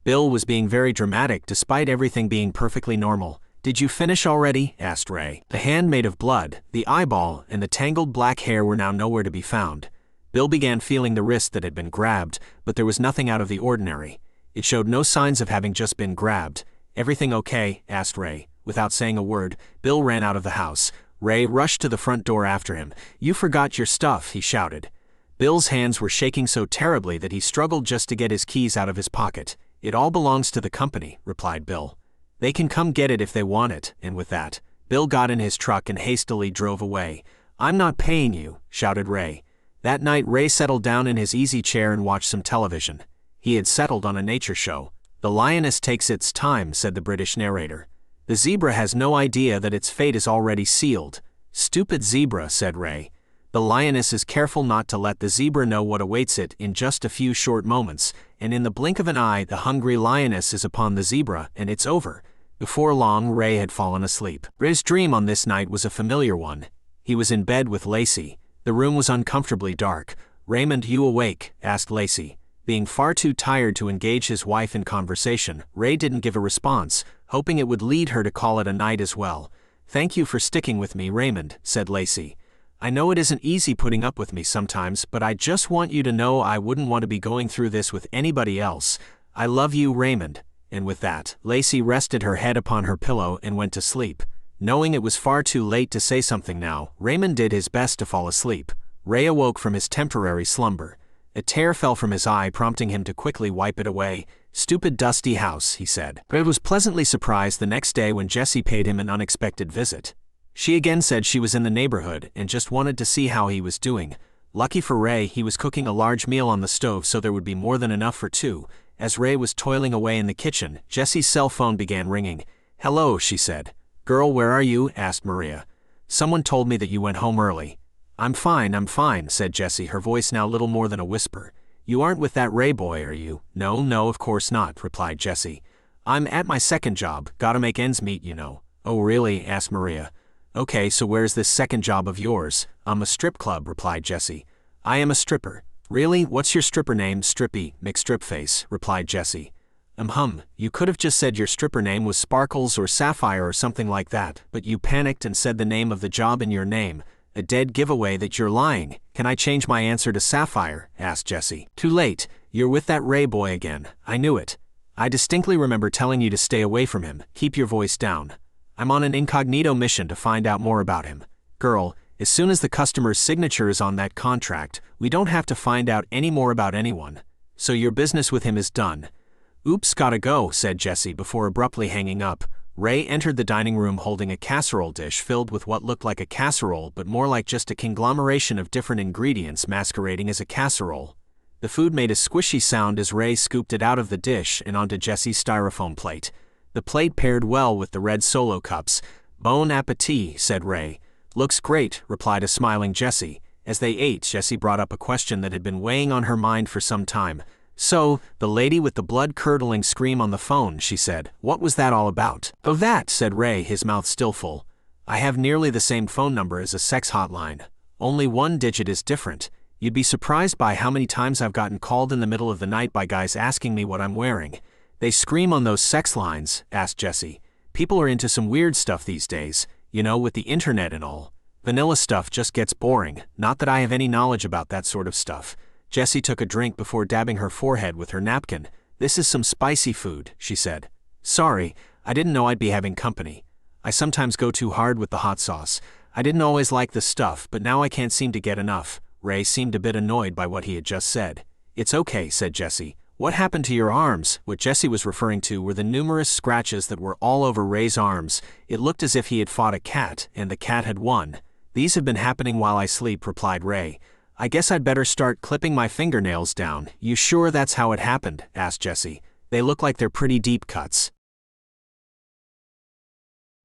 Bill was being very dramatic despite everything being perfectly normal. "Did you finish already?" asked Ray. The hand made of blood, the eyeball, and the tangled black hair were now nowhere to be found. Bill began feeling the wrist that had been grabbed, but there was nothing out of the ordinary. It showed no signs of having just been grabbed. "Everything okay?" asked Ray. Without saying a word, Bill ran out of the house. Ray rushed to the front door after him. "You forgot your stuff," he shouted. Bill's hands were shaking so terribly that he struggled just to get his keys out of his pocket. "It all belongs to the company," replied Bill. "They can come get it if they want it," and with that, Bill got in his truck and hastily drove away. "I'm not paying you," shouted Ray. That night, Ray settled down in his easy chair and watched some television. He had settled on a nature show. "The lioness takes its time," said the British narrator. "The zebra has no idea that its fate is already sealed." "Stupid zebra," said Ray. "The lioness is careful not to let the zebra know what awaits it in just a few short moments, and in the blink of an eye the hungry lioness is upon the zebra, and it's over." Before long, Ray had fallen asleep. Ray's dream on this night was a familiar one. He was in bed with Lacey. The room was uncomfortably dark. "Raymond, you awake?" asked Lacey. Being far too tired to engage his wife in conversation, Ray didn't give a response, hoping it would lead her to call it a night as well. "Thank you for sticking with me, Raymond," said Lacey. "I know it isn't easy putting up with me sometimes, but I just want you to know I wouldn't want to be going through this with anybody else. I love you, Raymond." And with that, Lacey rested her head upon her pillow and went to sleep. Knowing it was far too late to say something now, Raymond did his best to fall asleep. Ray awoke from his temporary slumber. A tear fell from his eye, prompting him to quickly wipe it away. "Stupid dusty house," he said. Ray was pleasantly surprised the next day when Jessie paid him an unexpected visit. She again said she was in the neighborhood and just wanted to see how he was doing. Lucky for Ray, he was cooking a large meal on the stove so there would be more than enough for two. As Ray was toiling away in the kitchen, Jessie's cell phone began ringing. "Hello," she said. "Girl, where are you?" asked Maria. "Someone told me that you went home early." I'm fine, said Jessie, her voice now little more than a whisper. "You aren't with that Ray boy, are you?" No, of course not," replied Jessie. "I'm at my second job, gotta make ends meet, you know." "Oh really?" asked Maria. "Okay, so where's this second job of yours?" "I'm a strip club," replied Jessie. "I am a stripper." "Really? What's your stripper name?" "Strippy, McStripface," replied Jessie. You could have just said your stripper name was Sparkles or Sapphire or something like that, but you panicked and said the name of the job in your name. A dead giveaway that you're lying. "Can I change my answer to Sapphire?" asked Jessie. "Too late. You're with that Ray boy again. I knew it. I distinctly remember telling you to stay away from him. Keep your voice down. I'm on an incognito mission to find out more about him. Girl, as soon as the customer's signature is on that contract, we don't have to find out any more about anyone. So your business with him is done." "Oops, gotta go," said Jessie before abruptly hanging up. Ray entered the dining room holding a casserole dish filled with what looked like a casserole but more like just a conglomeration of different ingredients masquerading as a casserole. The food made a squishy sound as Ray scooped it out of the dish and onto Jessie's styrofoam plate. The plate paired well with the red Solo cups. "Bon appetit," said Ray. "Looks great," replied a smiling Jessie. As they ate, Jessie brought up a question that had been weighing on her mind for some time. "So, the lady with the blood-curdling scream on the phone," she said. "What was that all about?" "Oh that," said Ray, his mouth still full. "I have nearly the same phone number as a sex hotline. Only one digit is different. You'd be surprised by how many times I've gotten called in the middle of the night by guys asking me what I'm wearing." "They scream on those sex lines?" asked Jessie. "People are into some weird stuff these days, you know, with the internet and all. Vanilla stuff just gets boring, not that I have any knowledge about that sort of stuff." Jessie took a drink before dabbing her forehead with her napkin. "This is some spicy food," she said. "Sorry, I didn't know I'd be having company. I sometimes go too hard with the hot sauce. I didn't always like the stuff, but now I can't seem to get enough." Ray seemed a bit annoyed by what he had just said. "It's okay," said Jessie. "What happened to your arms?" What Jessie was referring to were the numerous scratches that were all over Ray's arms. It looked as if he had fought a cat, and the cat had won. "These have been happening while I sleep," replied Ray. "I guess I'd better start clipping my fingernails down." "You sure that's how it happened?" asked Jessie. "They look like they're pretty deep cuts."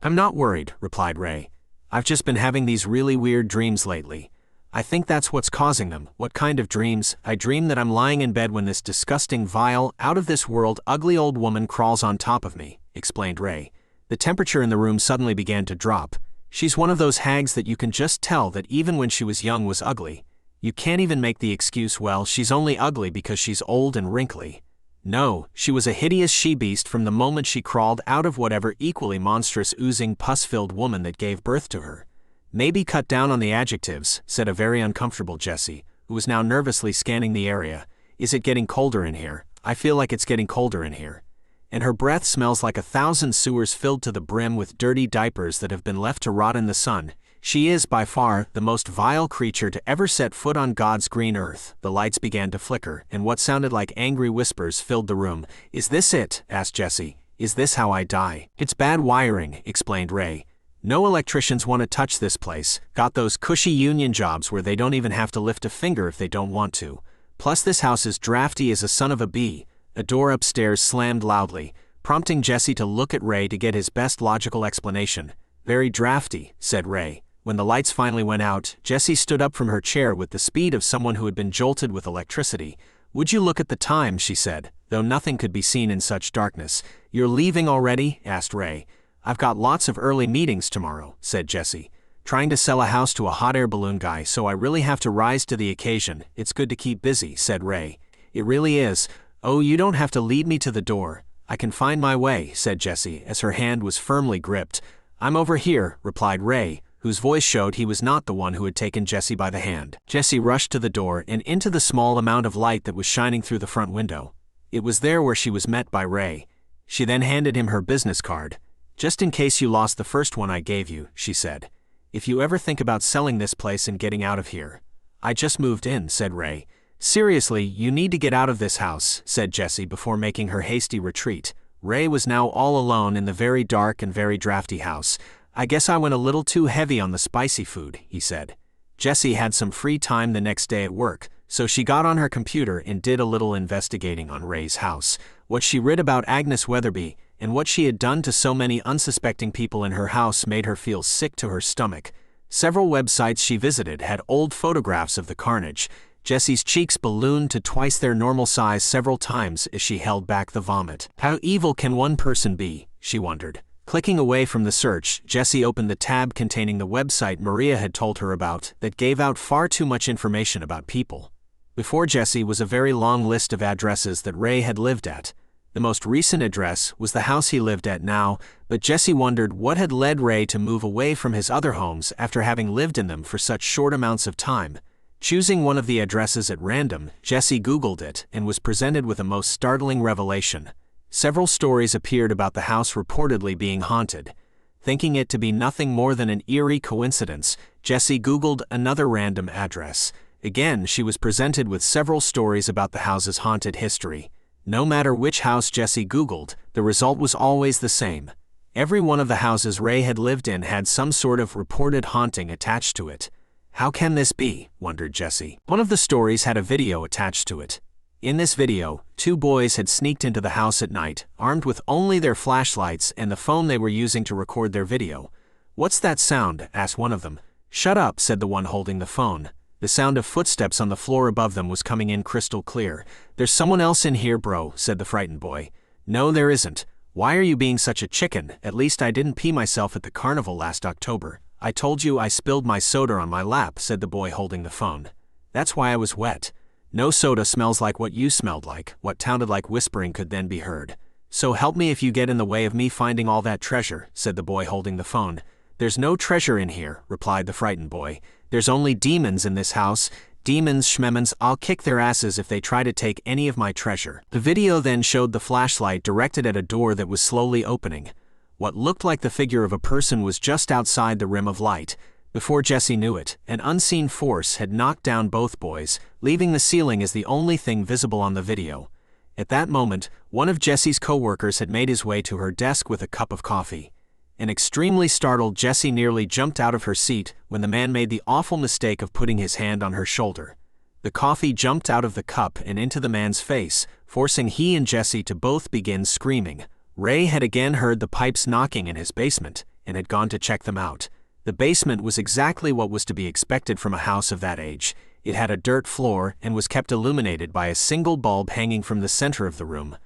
"I'm not worried," replied Ray. "I've just been having these really weird dreams lately. I think that's what's causing them." "What kind of dreams?" "I dream that I'm lying in bed when this disgusting, vile, out-of-this-world, ugly old woman crawls on top of me," explained Ray. The temperature in the room suddenly began to drop. She's one of those hags that you can just tell that even when she was young was ugly. You can't even make the excuse, well, she's only ugly because she's old and wrinkly. No, she was a hideous she-beast from the moment she crawled out of whatever equally monstrous oozing pus-filled woman that gave birth to her. Maybe cut down on the adjectives, said a very uncomfortable Jessie, who was now nervously scanning the area. Is it getting colder in here? I feel like it's getting colder in here. And her breath smells like 1,000 sewers filled to the brim with dirty diapers that have been left to rot in the sun. She is, by far, the most vile creature to ever set foot on God's green earth. The lights began to flicker, and what sounded like angry whispers filled the room. Is this it? Asked Jessie. Is this how I die? It's bad wiring, explained Ray. No electricians want to touch this place. Got those cushy union jobs where they don't even have to lift a finger if they don't want to. Plus this house is drafty as a son of a bee. A door upstairs slammed loudly, prompting Jessie to look at Ray to get his best logical explanation. Very drafty, said Ray. When the lights finally went out, Jessie stood up from her chair with the speed of someone who had been jolted with electricity. Would you look at the time, she said, though nothing could be seen in such darkness. You're leaving already? Asked Ray. I've got lots of early meetings tomorrow, said Jessie. Trying to sell a house to a hot air balloon guy, so I really have to rise to the occasion. It's good to keep busy, said Ray. It really is. Oh, you don't have to lead me to the door. I can find my way, said Jessie, as her hand was firmly gripped. I'm over here, replied Ray, whose voice showed he was not the one who had taken Jessie by the hand. Jessie rushed to the door and into the small amount of light that was shining through the front window. It was there where she was met by Ray. She then handed him her business card. Just in case you lost the first one I gave you, she said. If you ever think about selling this place and getting out of here. I just moved in, said Ray. Seriously, you need to get out of this house, said Jessie before making her hasty retreat. Ray was now all alone in the very dark and very drafty house. I guess I went a little too heavy on the spicy food, he said. Jessie had some free time the next day at work, so she got on her computer and did a little investigating on Ray's house, what she read about Agnes Weatherby, and what she had done to so many unsuspecting people in her house made her feel sick to her stomach. Several websites she visited had old photographs of the carnage. Jessie's cheeks ballooned to twice their normal size several times as she held back the vomit. How evil can one person be? She wondered. Clicking away from the search, Jessie opened the tab containing the website Maria had told her about that gave out far too much information about people. Before Jessie was a very long list of addresses that Ray had lived at. The most recent address was the house he lived at now, but Jessie wondered what had led Ray to move away from his other homes after having lived in them for such short amounts of time. Choosing one of the addresses at random, Jessie Googled it and was presented with a most startling revelation. Several stories appeared about the house reportedly being haunted. Thinking it to be nothing more than an eerie coincidence, Jessie Googled another random address. Again, she was presented with several stories about the house's haunted history. No matter which house Jessie Googled, the result was always the same. Every one of the houses Ray had lived in had some sort of reported haunting attached to it. How can this be? Wondered Jessie. One of the stories had a video attached to it. In this video, two boys had sneaked into the house at night, armed with only their flashlights and the phone they were using to record their video. What's that sound? Asked one of them. Shut up, said the one holding the phone. The sound of footsteps on the floor above them was coming in crystal clear. There's someone else in here, bro, said the frightened boy. No, there isn't. Why are you being such a chicken? At least I didn't pee myself at the carnival last October. I told you I spilled my soda on my lap, said the boy holding the phone. That's why I was wet. No soda smells like what you smelled like. What sounded like whispering could then be heard. So help me if you get in the way of me finding all that treasure, said the boy holding the phone. There's no treasure in here, replied the frightened boy. There's only demons in this house. Demons, schmemons, I'll kick their asses if they try to take any of my treasure. The video then showed the flashlight directed at a door that was slowly opening. What looked like the figure of a person was just outside the rim of light. Before Jessie knew it, an unseen force had knocked down both boys, leaving the ceiling as the only thing visible on the video. At that moment, one of Jessie's co-workers had made his way to her desk with a cup of coffee. An extremely startled Jessie nearly jumped out of her seat when the man made the awful mistake of putting his hand on her shoulder. The coffee jumped out of the cup and into the man's face, forcing he and Jessie to both begin screaming. Ray had again heard the pipes knocking in his basement and had gone to check them out. The basement was exactly what was to be expected from a house of that age. It had a dirt floor and was kept illuminated by a single bulb hanging from the center of the room.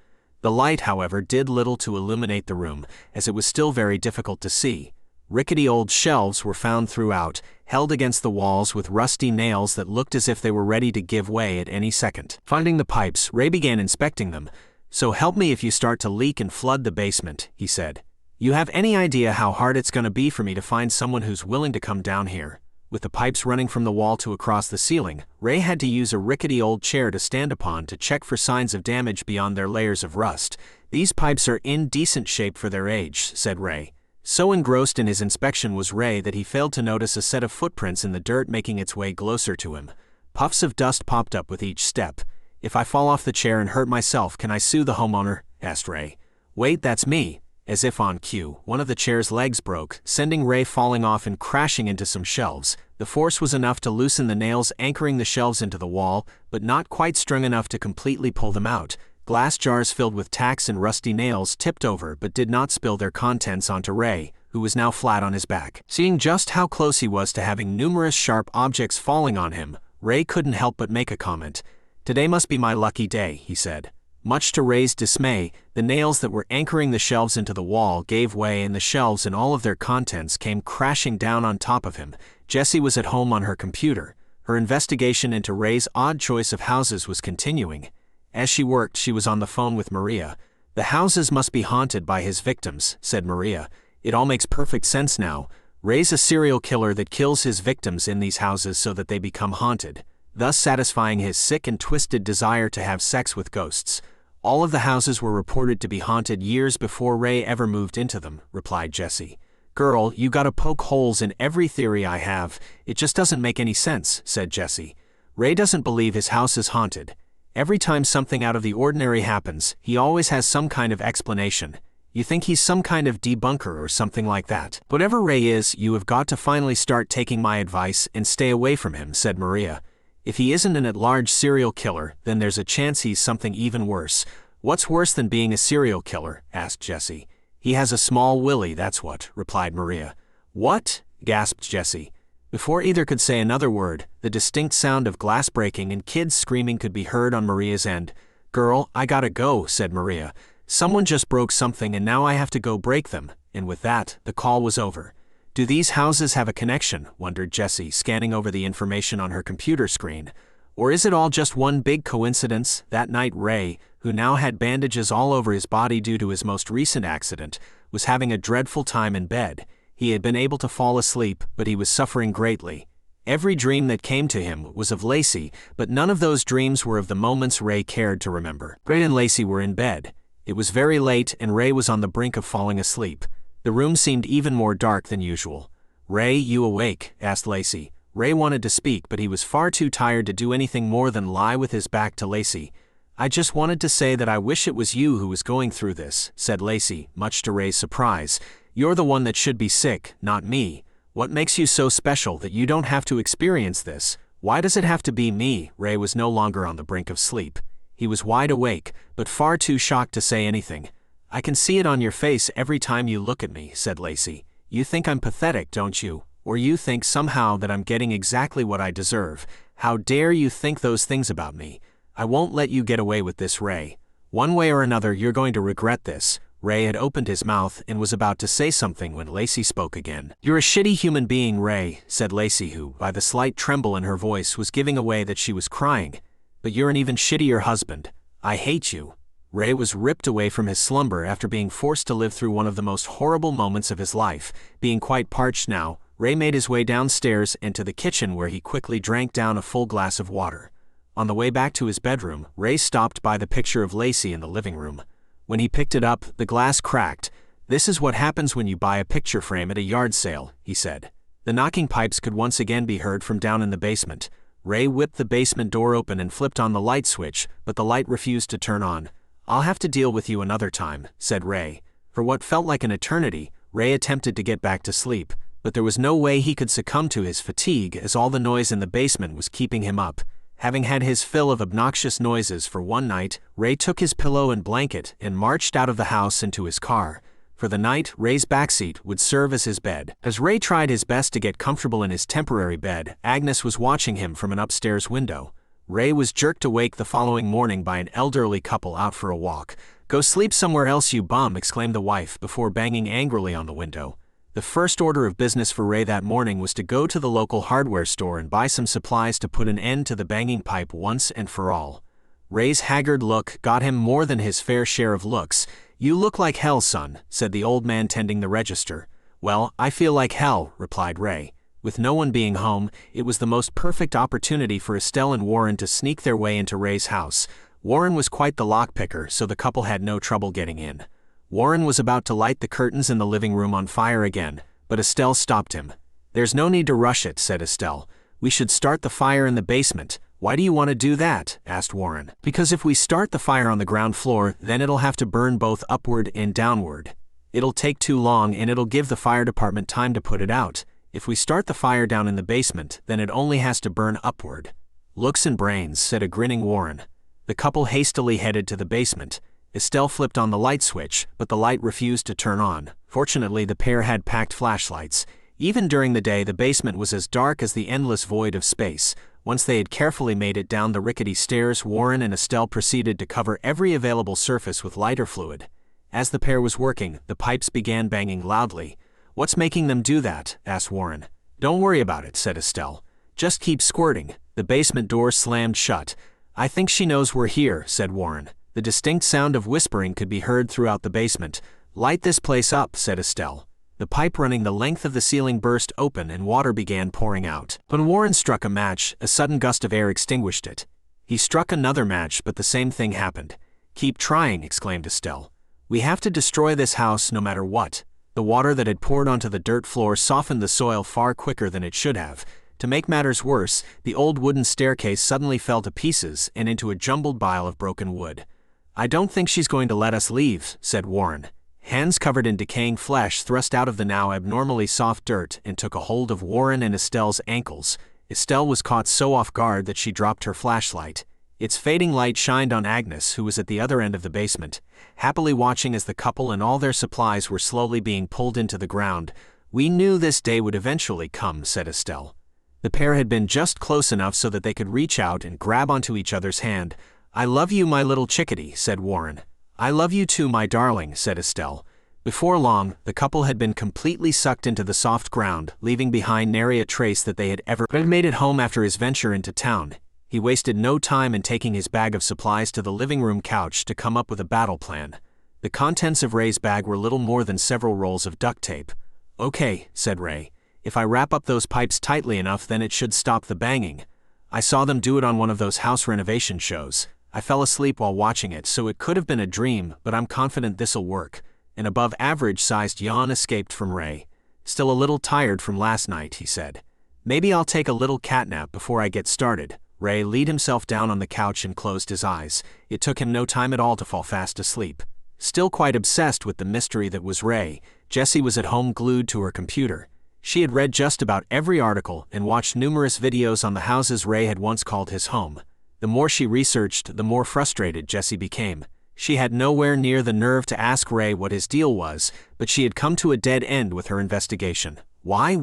The light, however, did little to illuminate the room, as it was still very difficult to see. Rickety old shelves were found throughout, held against the walls with rusty nails that looked as if they were ready to give way at any second. Finding the pipes, Ray began inspecting them. "So help me if you start to leak and flood the basement," he said. "You have any idea how hard it's going to be for me to find someone who's willing to come down here?" With the pipes running from the wall to across the ceiling, Ray had to use a rickety old chair to stand upon to check for signs of damage beyond their layers of rust. "These pipes are in decent shape for their age," said Ray. So engrossed in his inspection was Ray that he failed to notice a set of footprints in the dirt making its way closer to him. Puffs of dust popped up with each step. "If I fall off the chair and hurt myself, can I sue the homeowner?" asked Ray. "Wait, that's me." As if on cue, one of the chair's legs broke, sending Ray falling off and crashing into some shelves. The force was enough to loosen the nails anchoring the shelves into the wall, but not quite strong enough to completely pull them out. Glass jars filled with tacks and rusty nails tipped over but did not spill their contents onto Ray, who was now flat on his back. Seeing just how close he was to having numerous sharp objects falling on him, Ray couldn't help but make a comment. "Today must be my lucky day," he said. Much to Ray's dismay, the nails that were anchoring the shelves into the wall gave way and the shelves and all of their contents came crashing down on top of him. Jessie was at home on her computer. Her investigation into Ray's odd choice of houses was continuing. As she worked, she was on the phone with Maria. "The houses must be haunted by his victims," said Maria. "It all makes perfect sense now. Ray's a serial killer that kills his victims in these houses so that they become haunted, thus satisfying his sick and twisted desire to have sex with ghosts. All of the houses were reported to be haunted years before Ray ever moved into them," replied Jessie. "Girl, you gotta poke holes in every theory I have. It just doesn't make any sense," said Jessie. "Ray doesn't believe his house is haunted. Every time something out of the ordinary happens, he always has some kind of explanation. You think he's some kind of debunker or something like that. Whatever Ray is, you have got to finally start taking my advice and stay away from him," said Maria. "If he isn't an at-large serial killer, then there's a chance he's something even worse." "What's worse than being a serial killer?" asked Jessie. "He has a small willy, that's what," replied Maria. "What?" gasped Jessie. Before either could say another word, the distinct sound of glass breaking and kids screaming could be heard on Maria's end. "Girl, I gotta go," said Maria. "Someone just broke something and now I have to go break them," and with that, the call was over. "Do these houses have a connection?" wondered Jessie, scanning over the information on her computer screen. "Or is it all just one big coincidence?" That night Ray, who now had bandages all over his body due to his most recent accident, was having a dreadful time in bed. He had been able to fall asleep, but he was suffering greatly. Every dream that came to him was of Lacey, but none of those dreams were of the moments Ray cared to remember. Ray and Lacey were in bed. It was very late and Ray was on the brink of falling asleep. The room seemed even more dark than usual. "Ray, you awake?" asked Lacey. Ray wanted to speak, but he was far too tired to do anything more than lie with his back to Lacey. "I just wanted to say that I wish it was you who was going through this," said Lacey, much to Ray's surprise. "You're the one that should be sick, not me. What makes you so special that you don't have to experience this? Why does it have to be me?" Ray was no longer on the brink of sleep. He was wide awake, but far too shocked to say anything. "I can see it on your face every time you look at me," said Lacey. "You think I'm pathetic, don't you? Or you think somehow that I'm getting exactly what I deserve. How dare you think those things about me? I won't let you get away with this, Ray. One way or another, you're going to regret this." Ray had opened his mouth and was about to say something when Lacey spoke again. "You're a shitty human being, Ray," said Lacey, who, by the slight tremble in her voice, was giving away that she was crying. "But you're an even shittier husband. I hate you." Ray was ripped away from his slumber after being forced to live through one of the most horrible moments of his life. Being quite parched now, Ray made his way downstairs and to the kitchen where he quickly drank down a full glass of water. On the way back to his bedroom, Ray stopped by the picture of Lacey in the living room. When he picked it up, the glass cracked. "This is what happens when you buy a picture frame at a yard sale," he said. The knocking pipes could once again be heard from down in the basement. Ray whipped the basement door open and flipped on the light switch, but the light refused to turn on. "I'll have to deal with you another time," said Ray. For what felt like an eternity, Ray attempted to get back to sleep, but there was no way he could succumb to his fatigue as all the noise in the basement was keeping him up. Having had his fill of obnoxious noises for one night, Ray took his pillow and blanket and marched out of the house into his car. For the night, Ray's backseat would serve as his bed. As Ray tried his best to get comfortable in his temporary bed, Agnes was watching him from an upstairs window. Ray was jerked awake the following morning by an elderly couple out for a walk. "Go sleep somewhere else, you bum," exclaimed the wife before banging angrily on the window. The first order of business for Ray that morning was to go to the local hardware store and buy some supplies to put an end to the banging pipe once and for all. Ray's haggard look got him more than his fair share of looks. "You look like hell, son," said the old man tending the register. "Well, I feel like hell," replied Ray. With no one being home, it was the most perfect opportunity for Estelle and Warren to sneak their way into Ray's house. Warren was quite the lockpicker, so the couple had no trouble getting in. Warren was about to light the curtains in the living room on fire again, but Estelle stopped him. "There's no need to rush it," said Estelle. "We should start the fire in the basement." "Why do you want to do that?" asked Warren. "Because if we start the fire on the ground floor, then it'll have to burn both upward and downward. It'll take too long and it'll give the fire department time to put it out. If we start the fire down in the basement, then it only has to burn upward." "Looks and brains," said a grinning Warren. The couple hastily headed to the basement. Estelle flipped on the light switch, but the light refused to turn on. Fortunately, the pair had packed flashlights. Even during the day, the basement was as dark as the endless void of space. Once they had carefully made it down the rickety stairs, Warren and Estelle proceeded to cover every available surface with lighter fluid. As the pair was working, the pipes began banging loudly. "What's making them do that?" asked Warren. "Don't worry about it," said Estelle. "Just keep squirting." The basement door slammed shut. "I think she knows we're here," said Warren. The distinct sound of whispering could be heard throughout the basement. "Light this place up," said Estelle. The pipe running the length of the ceiling burst open and water began pouring out. When Warren struck a match, a sudden gust of air extinguished it. He struck another match, but the same thing happened. "Keep trying," exclaimed Estelle. "We have to destroy this house no matter what." The water that had poured onto the dirt floor softened the soil far quicker than it should have. To make matters worse, the old wooden staircase suddenly fell to pieces and into a jumbled pile of broken wood. "I don't think she's going to let us leave," said Warren. Hands covered in decaying flesh thrust out of the now abnormally soft dirt and took a hold of Warren and Estelle's ankles. Estelle was caught so off guard that she dropped her flashlight. Its fading light shined on Agnes, who was at the other end of the basement, happily watching as the couple and all their supplies were slowly being pulled into the ground. "We knew this day would eventually come," said Estelle. The pair had been just close enough so that they could reach out and grab onto each other's hand. "I love you, my little chickadee," said Warren. "I love you too, my darling," said Estelle. Before long, the couple had been completely sucked into the soft ground, leaving behind nary a trace that they had ever made it home after his venture into town. He wasted no time in taking his bag of supplies to the living room couch to come up with a battle plan. The contents of Ray's bag were little more than several rolls of duct tape. "Okay," said Ray. "If I wrap up those pipes tightly enough, then it should stop the banging. I saw them do it on one of those house renovation shows. I fell asleep while watching it, so it could have been a dream, but I'm confident this'll work." An above-average-sized yawn escaped from Ray. "Still a little tired from last night," he said. "Maybe I'll take a little catnap before I get started." Ray laid himself down on the couch and closed his eyes. It took him no time at all to fall fast asleep. Still quite obsessed with the mystery that was Ray, Jessie was at home glued to her computer. She had read just about every article and watched numerous videos on the houses Ray had once called his home. The more she researched, the more frustrated Jessie became. She had nowhere near the nerve to ask Ray what his deal was, but she had come to a dead end with her investigation. Why?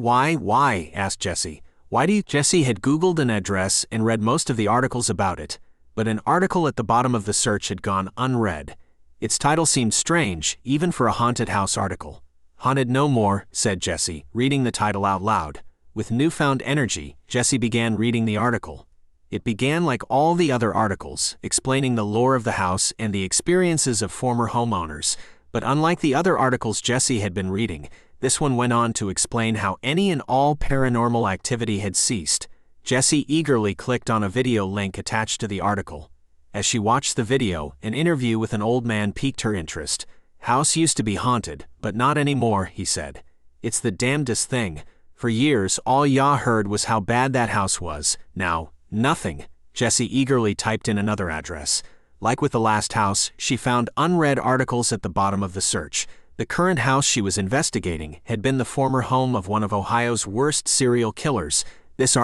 Asked Jessie. "Why do you—" Jessie had Googled an address and read most of the articles about it, but an article at the bottom of the search had gone unread. Its title seemed strange, even for a haunted house article. "Haunted No More," said Jessie, reading the title out loud. With newfound energy, Jessie began reading the article. It began like all the other articles, explaining the lore of the house and the experiences of former homeowners. But unlike the other articles Jessie had been reading, this one went on to explain how any and all paranormal activity had ceased. Jessie eagerly clicked on a video link attached to the article. As she watched the video, an interview with an old man piqued her interest. "House used to be haunted, but not anymore," he said. "It's the damnedest thing. For years, all ya heard was how bad that house was. Now, nothing." Jessie eagerly typed in another address. Like with the last house, she found unread articles at the bottom of the search. The current house she was investigating had been the former home of one of Ohio's worst serial killers.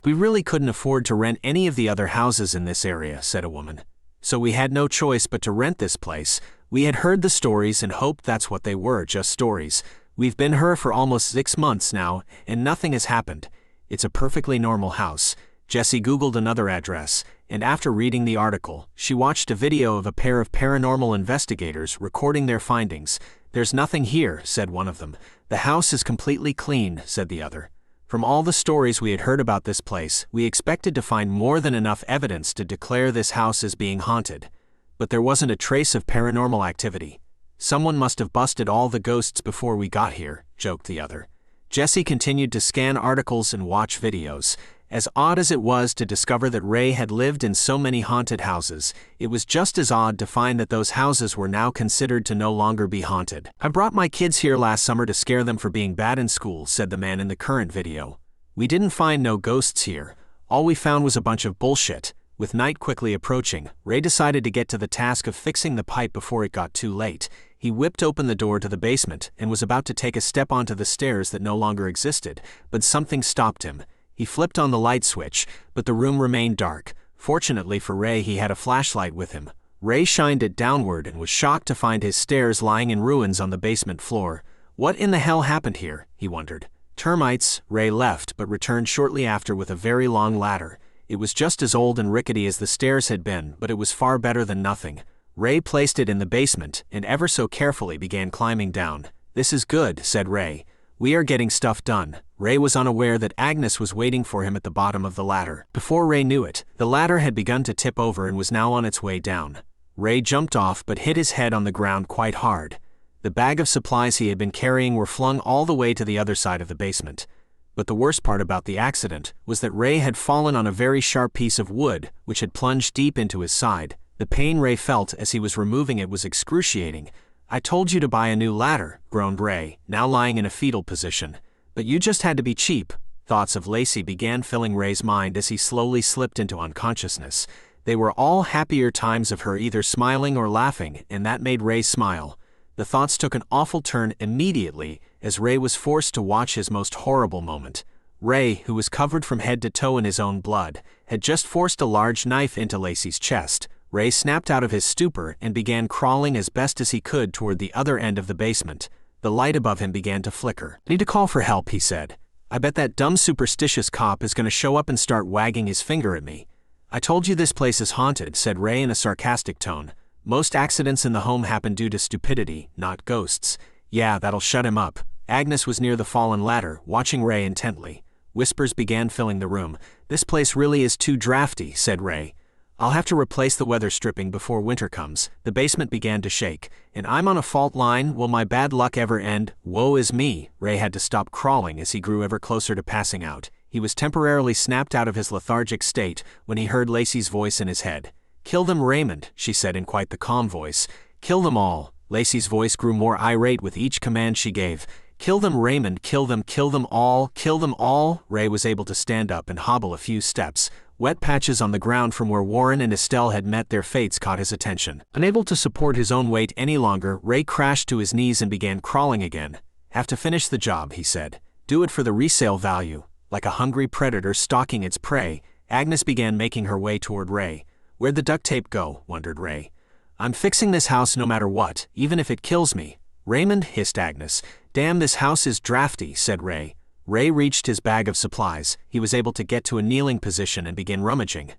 "We really couldn't afford to rent any of the other houses in this area," said a woman. "So we had no choice but to rent this place. We had heard the stories and hoped that's what they were, just stories. We've been here for almost 6 months now, and nothing has happened. It's a perfectly normal house." Jessie Googled another address, and after reading the article, she watched a video of a pair of paranormal investigators recording their findings. "There's nothing here," said one of them. "The house is completely clean," said the other. From all the stories we had heard about this place, we expected to find more than enough evidence to declare this house as being haunted. But there wasn't a trace of paranormal activity. "Someone must have busted all the ghosts before we got here," joked the other. Jesse continued to scan articles and watch videos. As odd as it was to discover that Ray had lived in so many haunted houses, it was just as odd to find that those houses were now considered to no longer be haunted. "I brought my kids here last summer to scare them for being bad in school," said the man in the current video. "We didn't find no ghosts here. All we found was a bunch of bullshit." With night quickly approaching, Ray decided to get to the task of fixing the pipe before it got too late. He whipped open the door to the basement and was about to take a step onto the stairs that no longer existed, but something stopped him. He flipped on the light switch, but the room remained dark. Fortunately for Ray, he had a flashlight with him. Ray shined it downward and was shocked to find his stairs lying in ruins on the basement floor. What in the hell happened here, he wondered. Termites. Ray left but returned shortly after with a very long ladder. It was just as old and rickety as the stairs had been, but it was far better than nothing. Ray placed it in the basement and ever so carefully began climbing down. "This is good," said Ray. "We are getting stuff done." Ray was unaware that Agnes was waiting for him at the bottom of the ladder. Before Ray knew it, the ladder had begun to tip over and was now on its way down. Ray jumped off but hit his head on the ground quite hard. The bag of supplies he had been carrying were flung all the way to the other side of the basement. But the worst part about the accident was that Ray had fallen on a very sharp piece of wood, which had plunged deep into his side. The pain Ray felt as he was removing it was excruciating. "I told you to buy a new ladder," groaned Ray, now lying in a fetal position. "But you just had to be cheap." Thoughts of Lacey began filling Ray's mind as he slowly slipped into unconsciousness. They were all happier times of her either smiling or laughing, and that made Ray smile. The thoughts took an awful turn immediately as Ray was forced to watch his most horrible moment. Ray, who was covered from head to toe in his own blood, had just forced a large knife into Lacey's chest. Ray snapped out of his stupor and began crawling as best as he could toward the other end of the basement. The light above him began to flicker. "Need to call for help," he said. "I bet that dumb superstitious cop is going to show up and start wagging his finger at me." "I told you this place is haunted," said Ray in a sarcastic tone. "Most accidents in the home happen due to stupidity, not ghosts." "Yeah, that'll shut him up." Agnes was near the fallen ladder, watching Ray intently. Whispers began filling the room. "This place really is too drafty," said Ray. "I'll have to replace the weather stripping before winter comes." The basement began to shake. "And I'm on a fault line. Will my bad luck ever end? Woe is me." Ray had to stop crawling as he grew ever closer to passing out. He was temporarily snapped out of his lethargic state when he heard Lacey's voice in his head. "Kill them, Raymond," she said in quite the calm voice. "Kill them all." Lacey's voice grew more irate with each command she gave. "Kill them, Raymond, kill them all, kill them all." Ray was able to stand up and hobble a few steps. Wet patches on the ground from where Warren and Estelle had met their fates caught his attention. Unable to support his own weight any longer, Ray crashed to his knees and began crawling again. "Have to finish the job," he said. "Do it for the resale value." Like a hungry predator stalking its prey, Agnes began making her way toward Ray. "Where'd the duct tape go?" wondered Ray. "I'm fixing this house no matter what, even if it kills me." "Raymond," hissed Agnes. "Damn, this house is drafty," said Ray. Ray reached his bag of supplies. He was able to get to a kneeling position and begin rummaging.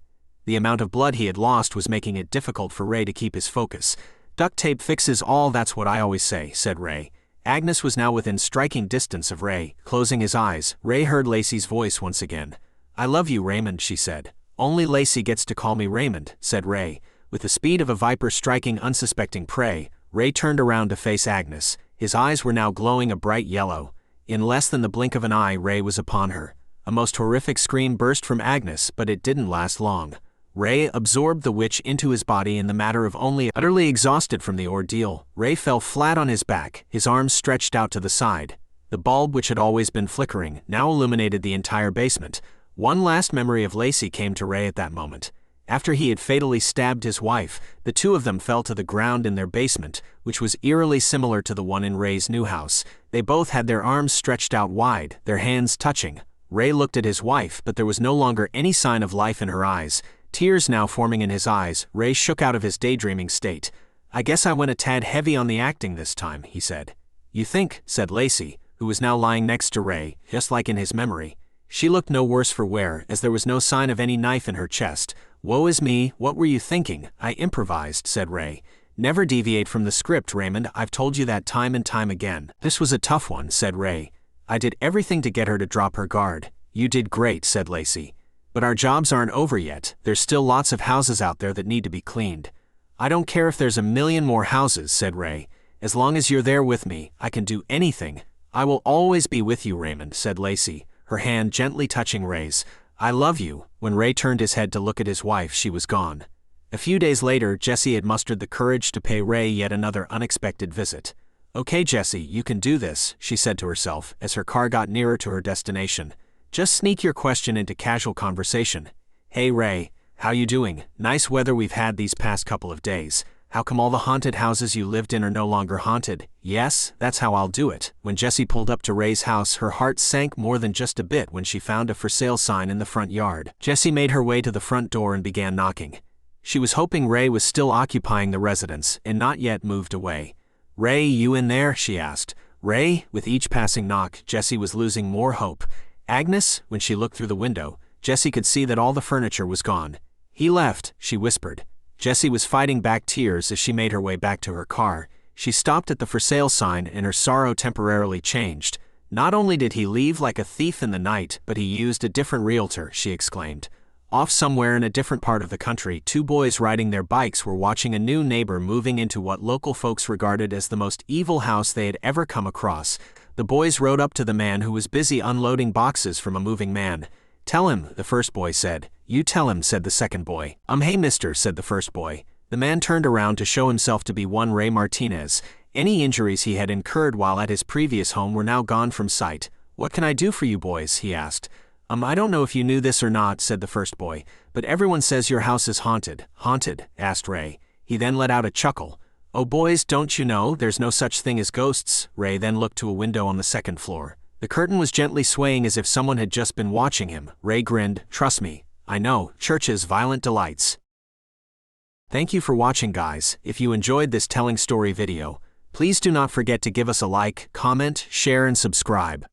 The amount of blood he had lost was making it difficult for Ray to keep his focus. "Duct tape fixes all, that's what I always say," said Ray. Agnes was now within striking distance of Ray. Closing his eyes, Ray heard Lacey's voice once again. "I love you, Raymond," she said. "Only Lacey gets to call me Raymond," said Ray. With the speed of a viper striking unsuspecting prey, Ray turned around to face Agnes. His eyes were now glowing a bright yellow. In less than the blink of an eye, Ray was upon her. A most horrific scream burst from Agnes, but it didn't last long. Ray absorbed the witch into his body in the matter of only. Utterly exhausted from the ordeal, Ray fell flat on his back, his arms stretched out to the side. The bulb, which had always been flickering, now illuminated the entire basement. One last memory of Lacey came to Ray at that moment. After he had fatally stabbed his wife, the two of them fell to the ground in their basement, which was eerily similar to the one in Ray's new house. They both had their arms stretched out wide, their hands touching. Ray looked at his wife, but there was no longer any sign of life in her eyes. Tears now forming in his eyes, Ray shook out of his daydreaming state. "I guess I went a tad heavy on the acting this time," he said. "You think," said Lacey, who was now lying next to Ray, just like in his memory. She looked no worse for wear, as there was no sign of any knife in her chest. "Woe is me, what were you thinking?" "I improvised," said Ray. Never deviate from the script, Raymond. I've told you that time and time again. This was a tough one, said Ray. I did everything to get her to drop her guard. You did great, said Lacey. But our jobs aren't over yet. There's still lots of houses out there that need to be cleaned. I don't care if there's 1,000,000 more houses, said Ray. As long as you're there with me, I can do anything. I will always be with you, Raymond, said Lacey, her hand gently touching Ray's. I love you. When Ray turned his head to look at his wife, she was gone. A few days later, Jessie had mustered the courage to pay Ray yet another unexpected visit. Okay, Jessie, you can do this, she said to herself as her car got nearer to her destination. Just sneak your question into casual conversation. Hey Ray, how you doing? Nice weather we've had these past couple of days. How come all the haunted houses you lived in are no longer haunted? Yes, that's how I'll do it. When Jessie pulled up to Ray's house, her heart sank more than just a bit when she found a for sale sign in the front yard. Jessie made her way to the front door and began knocking. She was hoping Ray was still occupying the residence and not yet moved away. Ray, you in there? She asked. Ray? With each passing knock, Jessie was losing more hope. Agnes? When she looked through the window, Jessie could see that all the furniture was gone. He left, she whispered. Jessie was fighting back tears as she made her way back to her car. She stopped at the for sale sign and her sorrow temporarily changed. Not only did he leave like a thief in the night, but he used a different realtor, she exclaimed. Off somewhere in a different part of the country, two boys riding their bikes were watching a new neighbor moving into what local folks regarded as the most evil house they had ever come across. The boys rode up to the man who was busy unloading boxes from a moving man. Tell him, the first boy said. You tell him, said the second boy. Hey mister, said the first boy. The man turned around to show himself to be one Ray Martinez. Any injuries he had incurred while at his previous home were now gone from sight. What can I do for you boys? He asked. I don't know if you knew this or not, said the first boy, but everyone says your house is haunted. Haunted? Asked Ray. He then let out a chuckle. Oh boys, don't you know, there's no such thing as ghosts? Ray then looked to a window on the second floor. The curtain was gently swaying as if someone had just been watching him. Ray grinned. Trust me, I know, church's violent delights. Thank you for watching, guys. If you enjoyed this telling story video, please do not forget to give us a like, comment, share and subscribe.